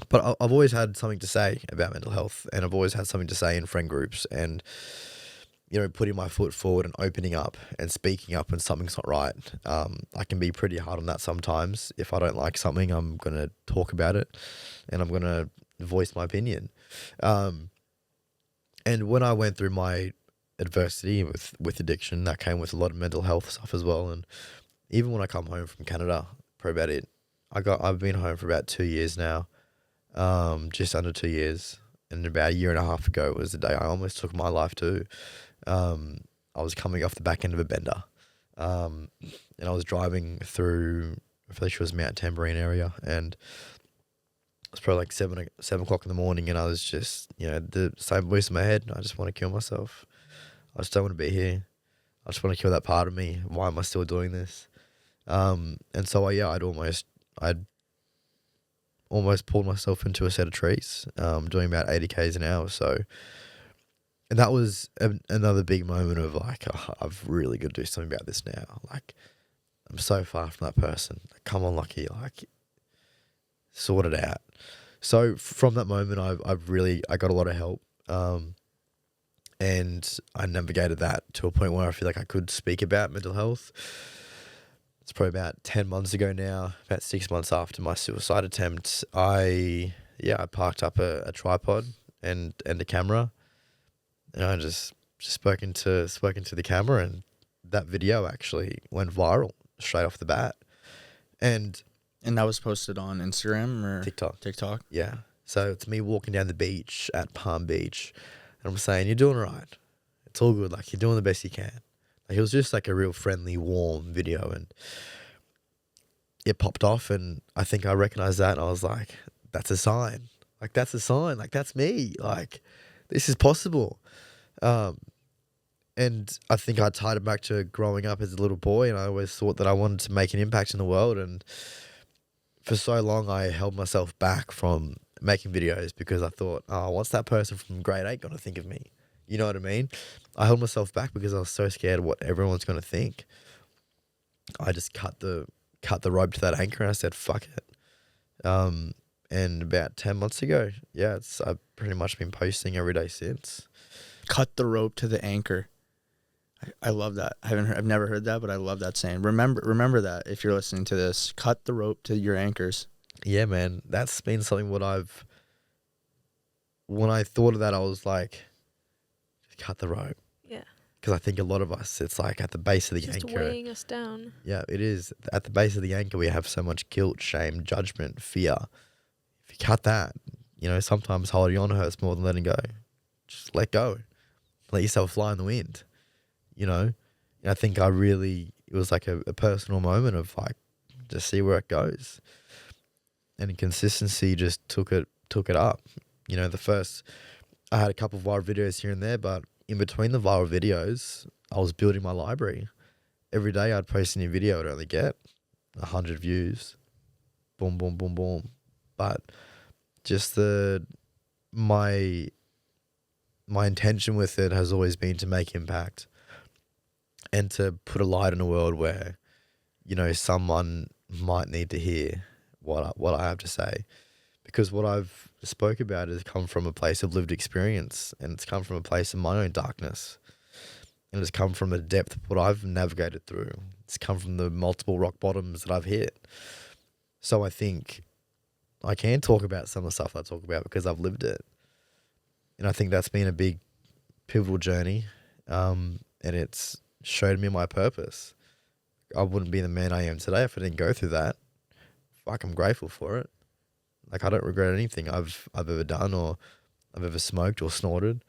But I've always had something to say about mental health, and I've always had something to say in friend groups, and putting my foot forward and opening up and speaking up when something's not right. I can be pretty hard on that sometimes. If I don't like something, I'm going to talk about it and I'm going to voice my opinion. And when I went through my adversity with addiction, that came with a lot of mental health stuff as well. And even when I come home from Canada, probably about it, I've been home for about 2 years now, just under 2 years. And about a year and a half ago was the day I almost took my life too. I was coming off the back end of a bender, and I was driving through, I feel like it was Mount Tambourine area, and it was probably like 7 o'clock in the morning, and I was just, the same voice in my head, I just want to kill myself. I just don't want to be here. I just want to kill that part of me. Why am I still doing this? And so I'd almost pulled myself into a set of trees, doing about 80 k's an hour. So, and that was another big moment of like, oh, I've really got to do something about this now. Like, I'm so far from that person. Like, come on, Lockie, like, sort it out. So from that moment, I got a lot of help, and I navigated that to a point where I feel like I could speak about mental health. It's probably about 10 months ago now, about 6 months after my suicide attempt. I parked up a tripod and a camera, and I just spoken to the camera, and that video actually went viral straight off the bat. And that was posted on Instagram or TikTok. Yeah. So it's me walking down the beach at Palm Beach, and I'm saying, you're doing all right. It's all good. Like, you're doing the best you can. Like, it was just like a real friendly, warm video, and it popped off, and I think I recognized that, and I was like, that's a sign. Like, that's a sign. Like, that's me. Like, this is possible. And I think I tied it back to growing up as a little boy, and I always thought that I wanted to make an impact in the world, and for so long I held myself back from making videos because I thought, oh, what's that person from grade 8 going to think of me? You know what I mean? I held myself back because I was so scared of what everyone's going to think. I just cut the rope to that anchor, and I said, fuck it. And about 10 months ago, I've pretty much been posting every day since. Cut the rope to the anchor. I love that. I've never heard that, but I love that saying. Remember that if you're listening to this. Cut the rope to your anchors. Yeah, man. That's been something when I thought of that, I was like, cut the rope. Yeah. Because I think a lot of us, it's like at the base of the just anchor. weighing us down. Yeah, it is. At the base of the anchor, we have so much guilt, shame, judgment, fear. If you cut that, sometimes holding on hurts more than letting go. Just let go. Let yourself fly in the wind. And I think it was like a personal moment of like, just see where it goes. And consistency just took it up. I had a couple of viral videos here and there, but in between the viral videos, I was building my library. Every day I'd post a new video, I'd only get 100 views. Boom, boom, boom, boom. But just my intention with it has always been to make impact and to put a light in a world where, you know, someone might need to hear what I have to say, because what I've spoke about has come from a place of lived experience, and it's come from a place of my own darkness, and it's come from a depth of what I've navigated through. It's come from the multiple rock bottoms that I've hit. So I think I can talk about some of the stuff I talk about because I've lived it. And I think that's been a big pivotal journey. And it's showed me my purpose. I wouldn't be the man I am today if I didn't go through that. Fuck, I'm grateful for it. Like, I don't regret anything I've ever done or I've ever smoked or snorted.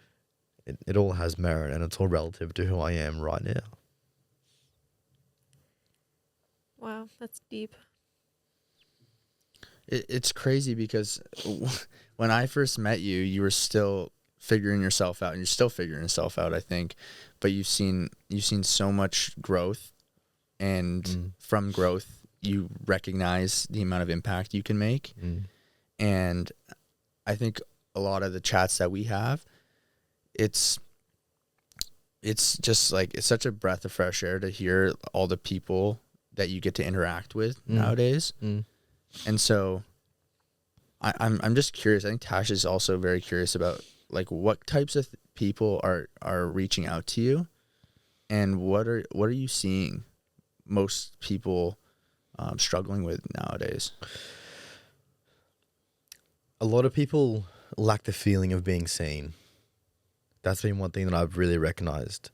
It all has merit, and it's all relative to who I am right now. Wow, that's deep. It's crazy because when I first met you, you were still figuring yourself out, and you're still figuring yourself out, I think. But you've seen so much growth, and from growth, you recognize the amount of impact you can make. And I think a lot of the chats that we have, it's just like, it's such a breath of fresh air to hear all the people that you get to interact with nowadays. And so I'm just curious. I think Tash is also very curious about, like, what types of people are reaching out to you, and what are you seeing most people struggling with nowadays? A lot of people lack the feeling of being seen. That's been one thing that I've really recognized.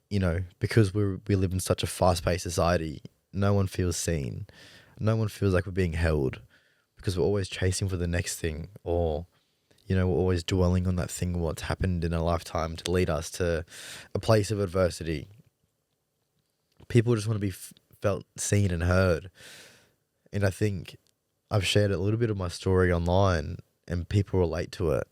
You know, because we live in such a fast-paced society, no one feels seen. No one feels like we're being held, because we're always chasing for the next thing, or, you know, we're always dwelling on that thing, what's happened in our lifetime to lead us to a place of adversity. People just want to be felt seen and heard. And I think I've shared a little bit of my story online, and people relate to it.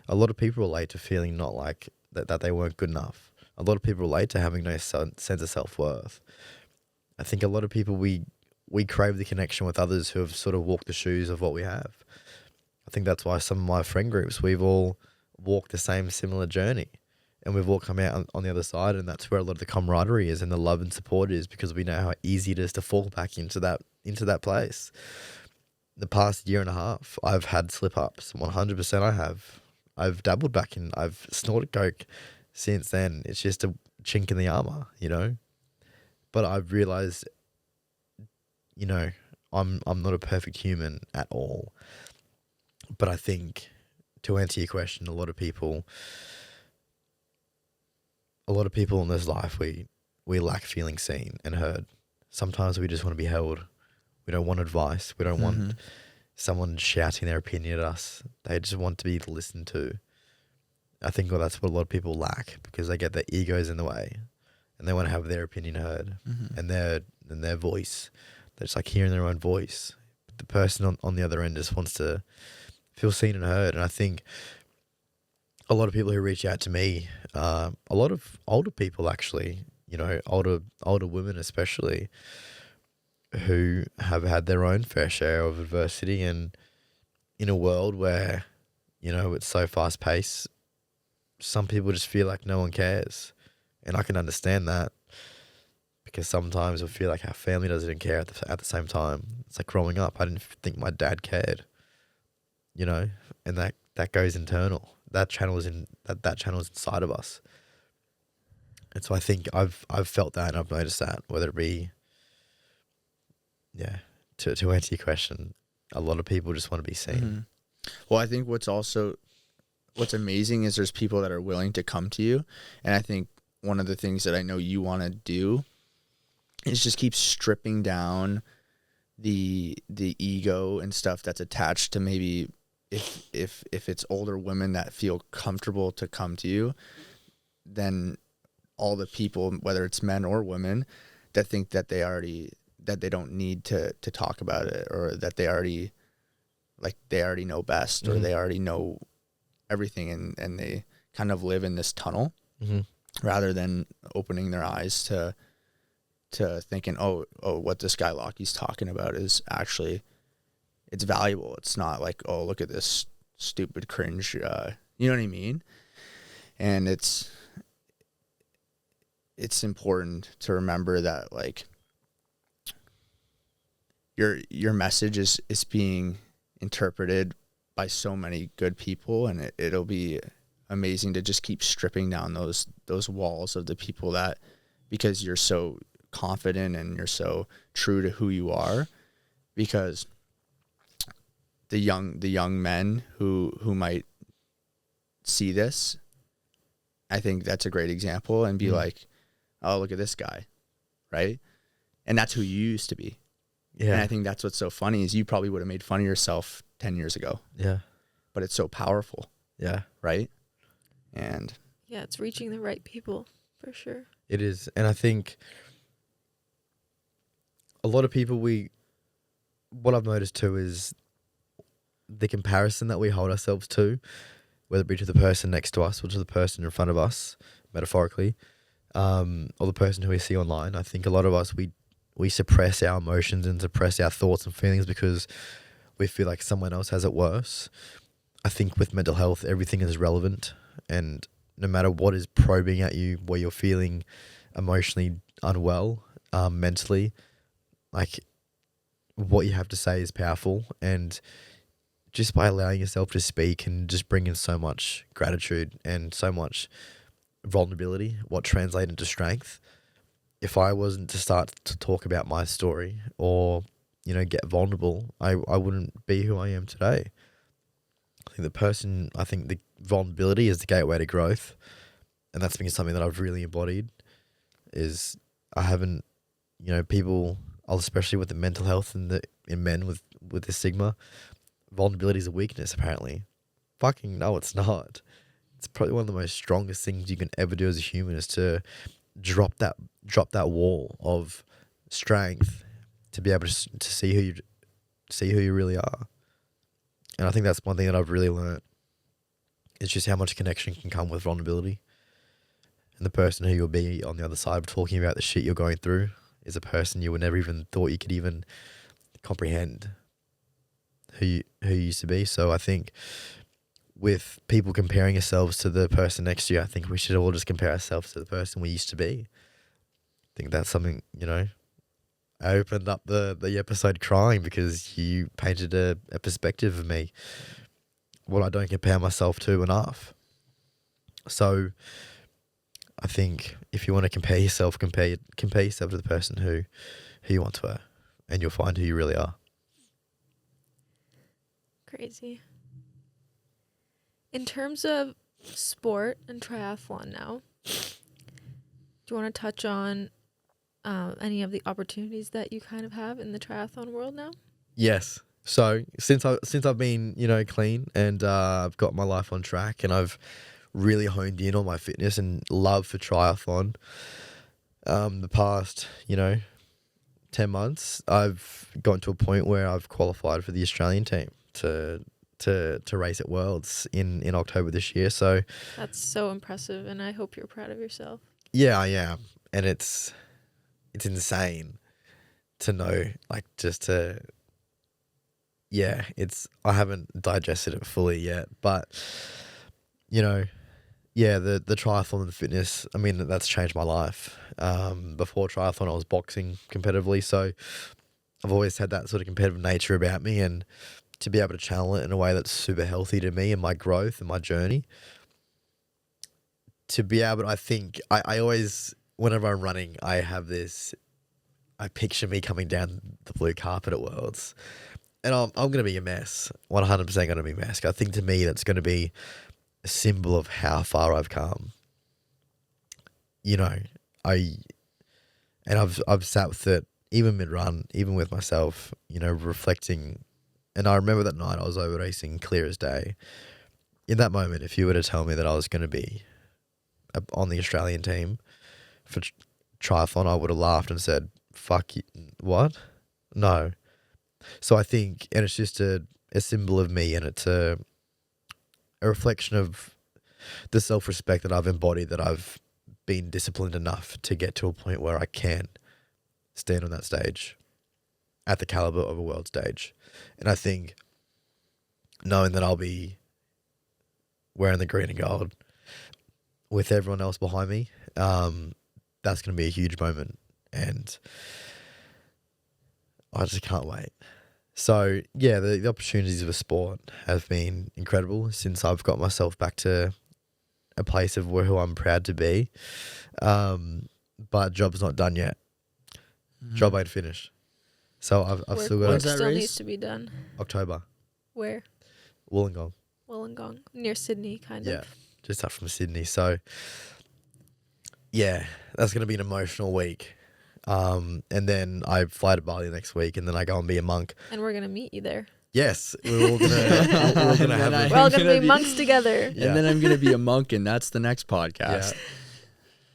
A lot of people relate to feeling not like that they weren't good enough. A lot of people relate to having no sense of self-worth. I think a lot of people, we crave the connection with others who have sort of walked the shoes of what we have. I think that's why some of my friend groups, we've all walked the same similar journey, and we've all come out on the other side, and that's where a lot of the camaraderie is and the love and support is, because we know how easy it is to fall back into that place. The past year and a half, I've had slip-ups. 100% I have. I've dabbled back in, I've snorted coke since then. It's just a chink in the armor, you know? But I've realized, you know, I'm not a perfect human at all. But I think, to answer your question, a lot of people in this life, we lack feeling seen and heard. Sometimes we just want to be held. We don't want advice. We don't want someone shouting their opinion at us. They just want to be listened to. I think that's what a lot of people lack, because they get their egos in the way, and they want to have their opinion heard and their voice. They're just like hearing their own voice. But the person on the other end just wants to feel seen and heard. And I think a lot of people who reach out to me, a lot of older people actually, you know, older women especially, who have had their own fair share of adversity, and in a world where, you know, it's so fast paced, some people just feel like no one cares. And I can understand that, because sometimes I feel like our family doesn't care at the same time. It's like growing up, I didn't think my dad cared, you know, and that goes internal. That channel is inside of us. And so I think I've felt that, and I've noticed that, whether it be, to answer your question, a lot of people just want to be seen. Well, I think what's amazing is there's people that are willing to come to you. And I think one of the things that I know you want to do is just keep stripping down the ego and stuff that's attached to, maybe if it's older women that feel comfortable to come to you, then all the people, whether it's men or women, that think that they don't need to talk about it, or that they already know best, or they already know everything, and they kind of live in this tunnel rather than opening their eyes to thinking, oh, what this guy Lockie's talking about is actually it's valuable. It's not like, oh, look at this stupid cringe. You know what I mean? And it's important to remember that like your message is being interpreted by so many good people, and it'll be amazing to just keep stripping down those walls of the people that, because you're so confident and you're so true to who you are, because the young men who might see this, I think that's a great example, and be like, oh, look at this guy, right? And that's who you used to be. Yeah. And I think that's what's so funny is you probably would have made fun of yourself 10 years ago. Yeah. But it's so powerful. Yeah. Right? And yeah, it's reaching the right people for sure. It is. And I think a lot of people, what I've noticed too is the comparison that we hold ourselves to, whether it be to the person next to us or to the person in front of us, metaphorically, or the person who we see online. I think a lot of us, we suppress our emotions and suppress our thoughts and feelings because we feel like someone else has it worse. I think with mental health, everything is relevant, and no matter what is probing at you, where you're feeling emotionally unwell, mentally, like what you have to say is powerful, and just by allowing yourself to speak and just bring in so much gratitude and so much vulnerability, what translates into strength. If I wasn't to start to talk about my story or, get vulnerable, I wouldn't be who I am today. I think the vulnerability is the gateway to growth. And that's been something that I've really embodied is I haven't, people, especially with the mental health in men with the stigma, vulnerability is a weakness apparently. Fucking no, it's not. It's probably one of the most strongest things you can ever do as a human is to drop that wall of strength to be able to see who you really are. And I think that's one thing that I've really learned. It's just how much connection can come with vulnerability. And the person who you'll be on the other side of talking about the shit you're going through is a person you would never even thought you could even comprehend who you used to be. So I think with people comparing yourselves to the person next to you, I think we should all just compare ourselves to the person we used to be. I think that's something, I opened up the episode crying because you painted a perspective of me, what I don't compare myself to enough. So I think if you want to compare yourself, compare yourself to the person who you once were, and you'll find who you really are. Crazy. In terms of sport and triathlon now, do you want to touch on any of the opportunities that you kind of have in the triathlon world now? Yes. So since I've been, clean and I've got my life on track and I've really honed in on my fitness and love for triathlon, the past, 10 months, I've gotten to a point where I've qualified for the Australian team to race at Worlds in October this year. So that's so impressive, and I hope you're proud of yourself. Yeah, I am. And it's insane to know, like, I haven't digested it fully yet, but the triathlon and the fitness, I mean, that's changed my life. Before triathlon, I was boxing competitively, so I've always had that sort of competitive nature about me, and to be able to channel it in a way that's super healthy to me and my growth and my journey. To be able to, I think, I always, whenever I'm running, I picture me coming down the blue carpet at Worlds. And I'm going to be a mess, 100% going to be a mess. I think to me that's going to be a symbol of how far I've come. I've sat with it, even mid-run, even with myself, reflecting. And I remember that night I was over racing clear as day. In that moment, if you were to tell me that I was going to be on the Australian team for triathlon, I would have laughed and said, fuck you, what? No. So I think, and it's just a symbol of me, and it's a reflection of the self-respect that I've embodied, that I've been disciplined enough to get to a point where I can stand on that stage at the caliber of a world stage. And I think knowing that I'll be wearing the green and gold with everyone else behind me, that's going to be a huge moment. And I just can't wait. So, yeah, the opportunities of a sport have been incredible since I've got myself back to a place of who I'm proud to be. But job's not done yet. Job ain't finished. So I've Work, still work got When's that still race? needs to be done. October, Where? Wollongong. Wollongong, near Sydney, kind Yeah, of. just up from Sydney. So, yeah, that's going to be an emotional week. And then I fly to Bali next week, and then I go and be a monk. And we're gonna meet you there. Yes, we're all gonna we're all gonna have And a We're all I'm gonna gonna be monks together. Yeah. And then I'm gonna be a monk, and that's the next podcast.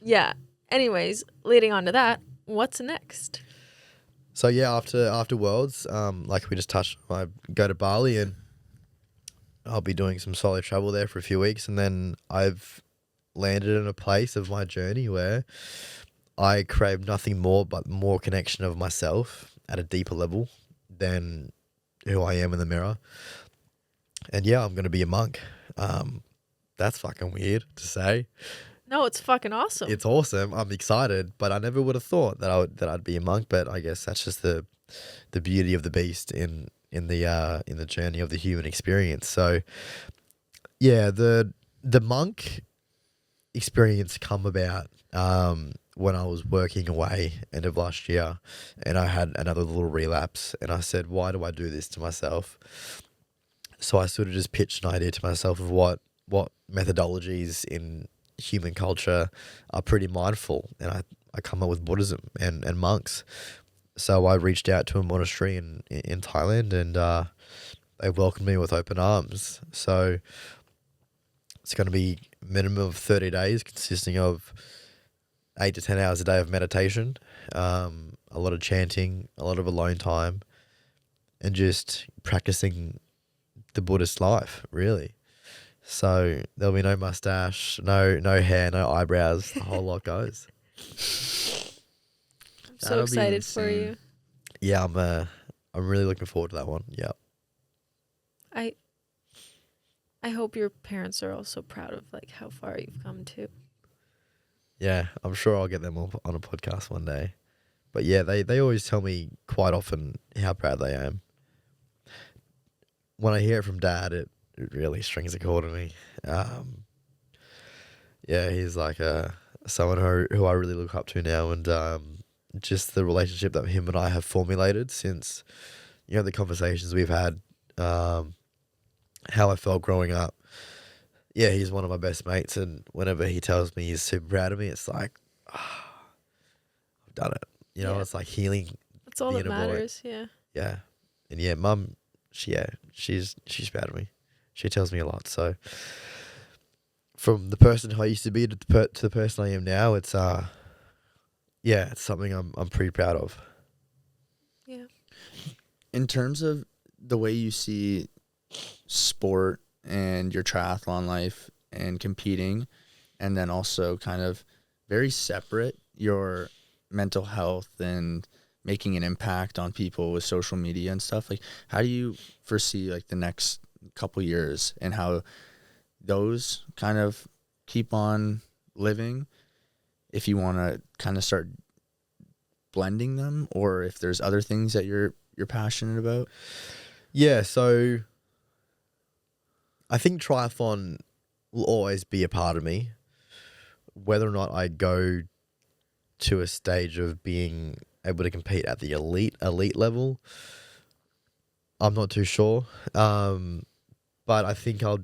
Yeah. Yeah. Anyways, leading on to that, what's next? So yeah, after Worlds, like we just touched, I go to Bali and I'll be doing some solo travel there for a few weeks, and then I've landed in a place of my journey where I crave nothing more but more connection of myself at a deeper level than who I am in the mirror. And yeah, I'm gonna be a monk. That's fucking weird to say. No, it's fucking awesome. It's awesome. I'm excited, but I never would have thought that I'd be a monk. But I guess that's just the beauty of the beast in the journey of the human experience. So yeah, the monk experience come about when I was working away end of last year, and I had another little relapse, and I said, why do I do this to myself? So I sort of just pitched an idea to myself of what methodologies in human culture are pretty mindful, and I come up with Buddhism and monks. So I reached out to a monastery in Thailand, and they welcomed me with open arms. So it's going to be a minimum of 30 days consisting of 8 to 10 hours a day of meditation, a lot of chanting, a lot of alone time, and just practicing the Buddhist life, really. So there'll be no mustache, no hair, no eyebrows. The whole lot goes. I'm so That'll be excited for insane. you. Yeah, I'm really looking forward to that one. Yeah. I hope your parents are also proud of like how far you've come too. Yeah, I'm sure I'll get them on a podcast one day. But yeah, they always tell me quite often how proud they am. When I hear it from Dad, it really strings a chord in me. Yeah, he's like someone who I really look up to now, and just the relationship that him and I have formulated since, the conversations we've had, how I felt growing up. Yeah, he's one of my best mates, and whenever he tells me he's super proud of me, it's like, I've done it. Yeah. It's like healing. That's all The that inner boy. matters. Yeah. Yeah, and yeah, Mum, she's proud of me. She tells me a lot. So from the person who I used to be to the person I am now, it's it's something I'm pretty proud of. Yeah. In terms of the way you see sport and your triathlon life and competing, and then also kind of very separate, your mental health and making an impact on people with social media and stuff, like how do you foresee like the next couple years and how those kind of keep on living, if you want to kind of start blending them, or if there's other things that you're passionate about? Yeah, so I think triathlon will always be a part of me. Whether or not I go to a stage of being able to compete at the elite level, I'm not too sure. But I think I'll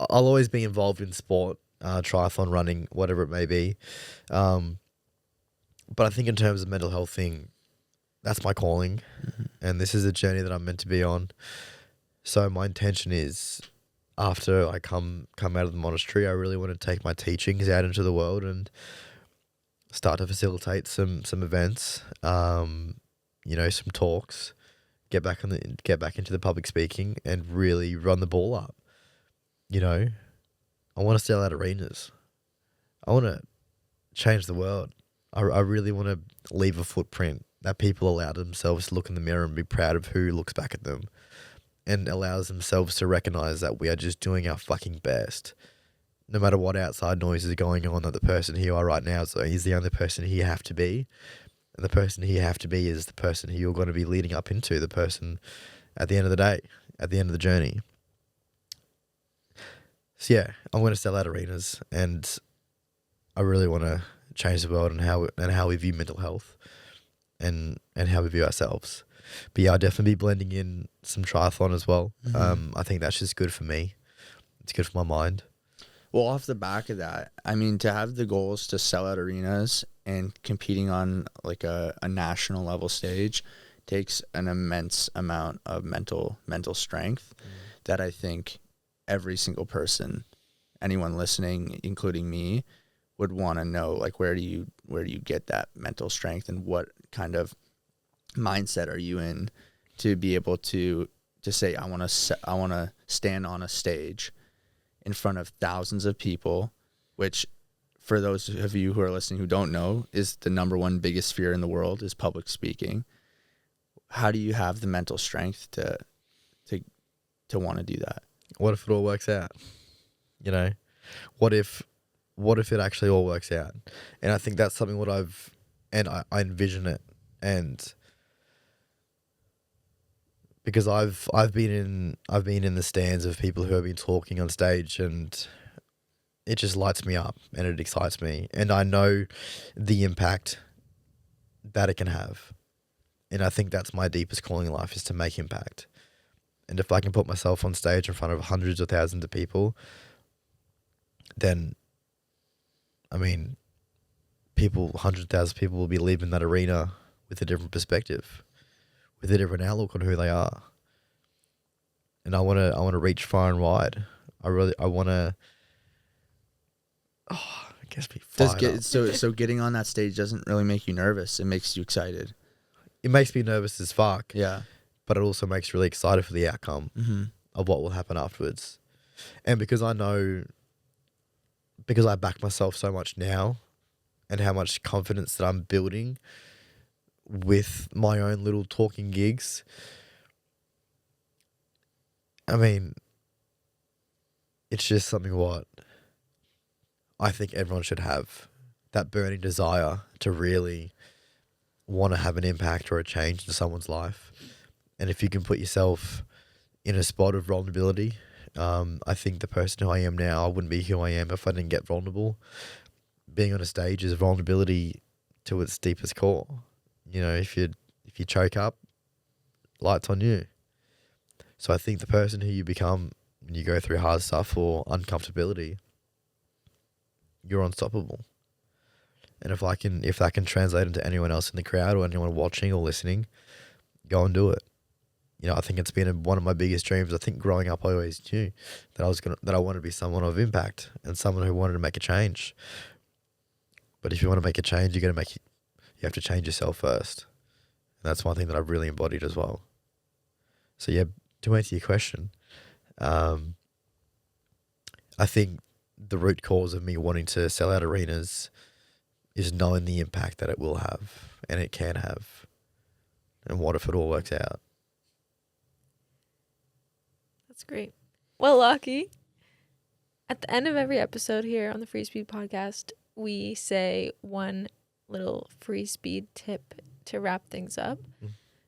always be involved in sport, triathlon, running, whatever it may be. But I think in terms of mental health thing, that's my calling, and this is a journey that I'm meant to be on. So my intention is, after I come out of the monastery, I really want to take my teachings out into the world and start to facilitate some events, some talks, get back into the public speaking and really run the ball up. I want to sell out arenas. I want to change the world. I really want to leave a footprint that people allow themselves to look in the mirror and be proud of who looks back at them, and allows themselves to recognize that we are just doing our fucking best. No matter what outside noise is going on, that the person who you are right now is the only person who you have to be. And the person who you have to be is the person who you're going to be leading up into, the person at the end of the day, at the end of the journey. So yeah, I'm going to sell out arenas, and I really want to change the world and how we view mental health and how we view ourselves. But yeah, I'll definitely be blending in some triathlon as well. I think that's just good for me. It's good for my mind. Well, off the back of that, I mean, to have the goals to sell out arenas and competing on like a national level stage takes an immense amount of mental strength that I think every single person, anyone listening, including me, would want to know, like, where do you get that mental strength, and what kind of mindset are you in to be able to say, I want to stand on a stage in front of thousands of people, which for those of you who are listening who don't know, is the number one biggest fear in the world, is public speaking. How do you have the mental strength to want to do that? What if it all works out? You know, what if it actually all works out? And I think that's something I envision it, and because I've been in the stands of people who have been talking on stage, and it just lights me up and it excites me, and I know the impact that it can have. And I think that's my deepest calling in life, is to make impact. And if I can put myself on stage in front of hundreds of thousands of people, then, I mean, hundreds of thousands of people will be leaving that arena with a different perspective, with a different outlook on who they are. And I want to reach far and wide. I want to, I guess, be fired up. So getting on that stage doesn't really make you nervous. It makes you excited. It makes me nervous as fuck. Yeah. But it also makes me really excited for the outcome of what will happen afterwards. And because I back myself so much now, and how much confidence that I'm building with my own little talking gigs, I mean, it's just something what I think everyone should have, that burning desire to really want to have an impact or a change in someone's life. And if you can put yourself in a spot of vulnerability, I think the person who I am now, I wouldn't be who I am if I didn't get vulnerable. Being on a stage is vulnerability to its deepest core. You know, if you choke up, light's on you. So I think the person who you become when you go through hard stuff or uncomfortability, you're unstoppable. And if that can translate into anyone else in the crowd or anyone watching or listening, go and do it. You know, I think it's been one of my biggest dreams. I think growing up, I always knew that I wanted to be someone of impact and someone who wanted to make a change. But if you want to make a change, you have to change yourself first. And that's one thing that I've really embodied as well. So yeah, to answer your question, I think the root cause of me wanting to sell out arenas is knowing the impact that it will have and it can have. And what if it all works out? That's great. Well, Lockie, at the end of every episode here on the Free Speed podcast, we say one little free speed tip to wrap things up.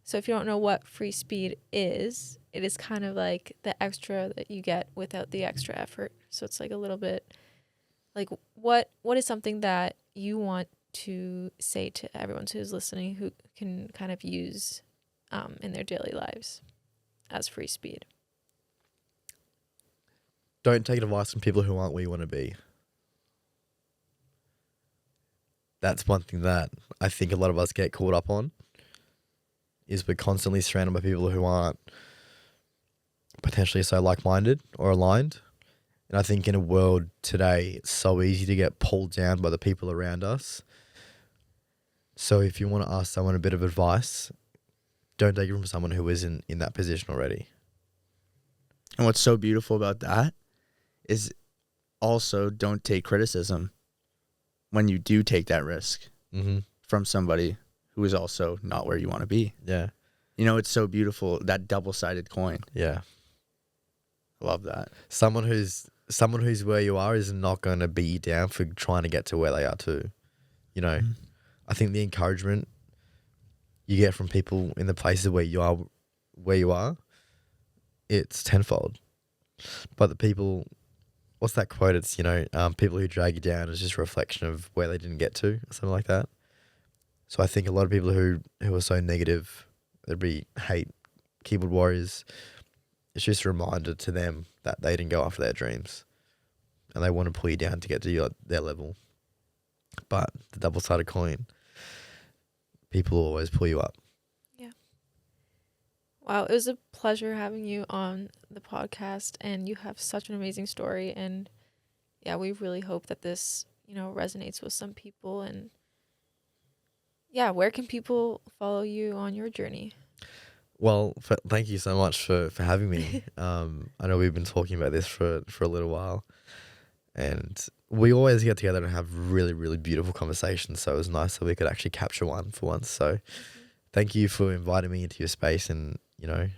So if you don't know what free speed is, it is kind of like the extra that you get without the extra effort. So it's like a little bit like, what is something that you want to say to everyone who's listening who can kind of use in their daily lives as free speed? Don't take advice from people who aren't where you want to be. That's one thing that I think a lot of us get caught up on, is we're constantly surrounded by people who aren't potentially so like-minded or aligned. And I think in a world today, it's so easy to get pulled down by the people around us. So if you want to ask someone a bit of advice, don't take it from someone who isn't in that position already. And what's so beautiful about that is also don't take criticism when you do take that risk from somebody who is also not where you want to be. Yeah. You know, it's so beautiful, that double-sided coin. Yeah. I love that. Someone who's where you are is not going to beat you down for trying to get to where they are too. You know, I think the encouragement you get from people in the places where you are, it's tenfold. But the people, what's that quote? It's, you know, people who drag you down is just a reflection of where they didn't get to, or something like that. So I think a lot of people who are so negative, there'd be hate keyboard warriors, it's just a reminder to them that they didn't go after their dreams and they want to pull you down to get to their level. But the double-sided coin, people will always pull you up. Yeah. Wow, it was a pleasure having you on the podcast, and you have such an amazing story. And yeah, we really hope that this, you know, resonates with some people. And yeah, where can people follow you on your journey? Well, thank you so much for having me. I know we've been talking about this for a little while, and we always get together and have really, really beautiful conversations. So it was nice that we could actually capture one for once. So thank you for inviting me into your space, and, you know,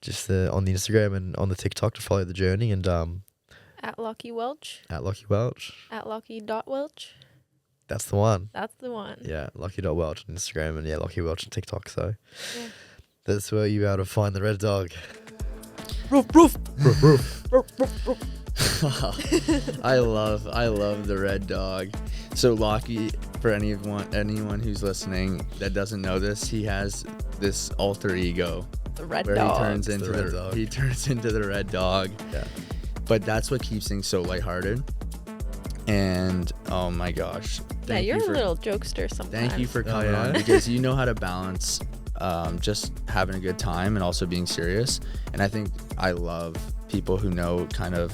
just on the Instagram and on the TikTok to follow the journey, and At Lockie Welch. at Lockie Welch. At Lockie.Welch. That's the one. That's the one. Yeah, Lockie.Welch on Instagram, and yeah, Lockie Welch on TikTok. So Yeah. that's where you're able to find the red dog. Roof, roof. Roof, roof. I love the red dog. So Lockie, for anyone who's listening that doesn't know this, he has this alter ego The red where dog. he turns into red dog. he turns into the red dog. Yeah. But that's what keeps things so lighthearted. And oh my gosh, Yeah, you're a little jokester sometimes. thank you for coming yeah. on, because you know how to balance just having a good time and also being serious. And I think I love people who know kind of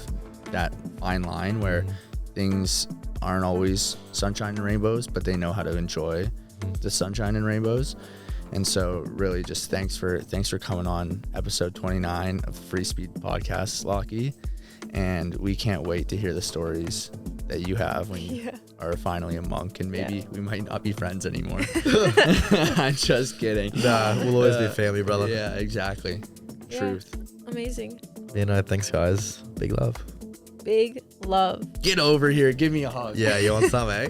that fine line where things aren't always sunshine and rainbows, but they know how to enjoy the sunshine and rainbows. And so really just thanks for coming on episode 29 of Free Speed Podcast, Lockie. And we can't wait to hear the stories that you have when you are finally a monk, and maybe we might not be friends anymore. I'm just kidding. Nah, we'll always be family, brother. Yeah, exactly. Yeah. Truth. Amazing. You know, thanks, guys. Big love. Big love. Get over here. Give me a hug. Yeah, you want some, eh?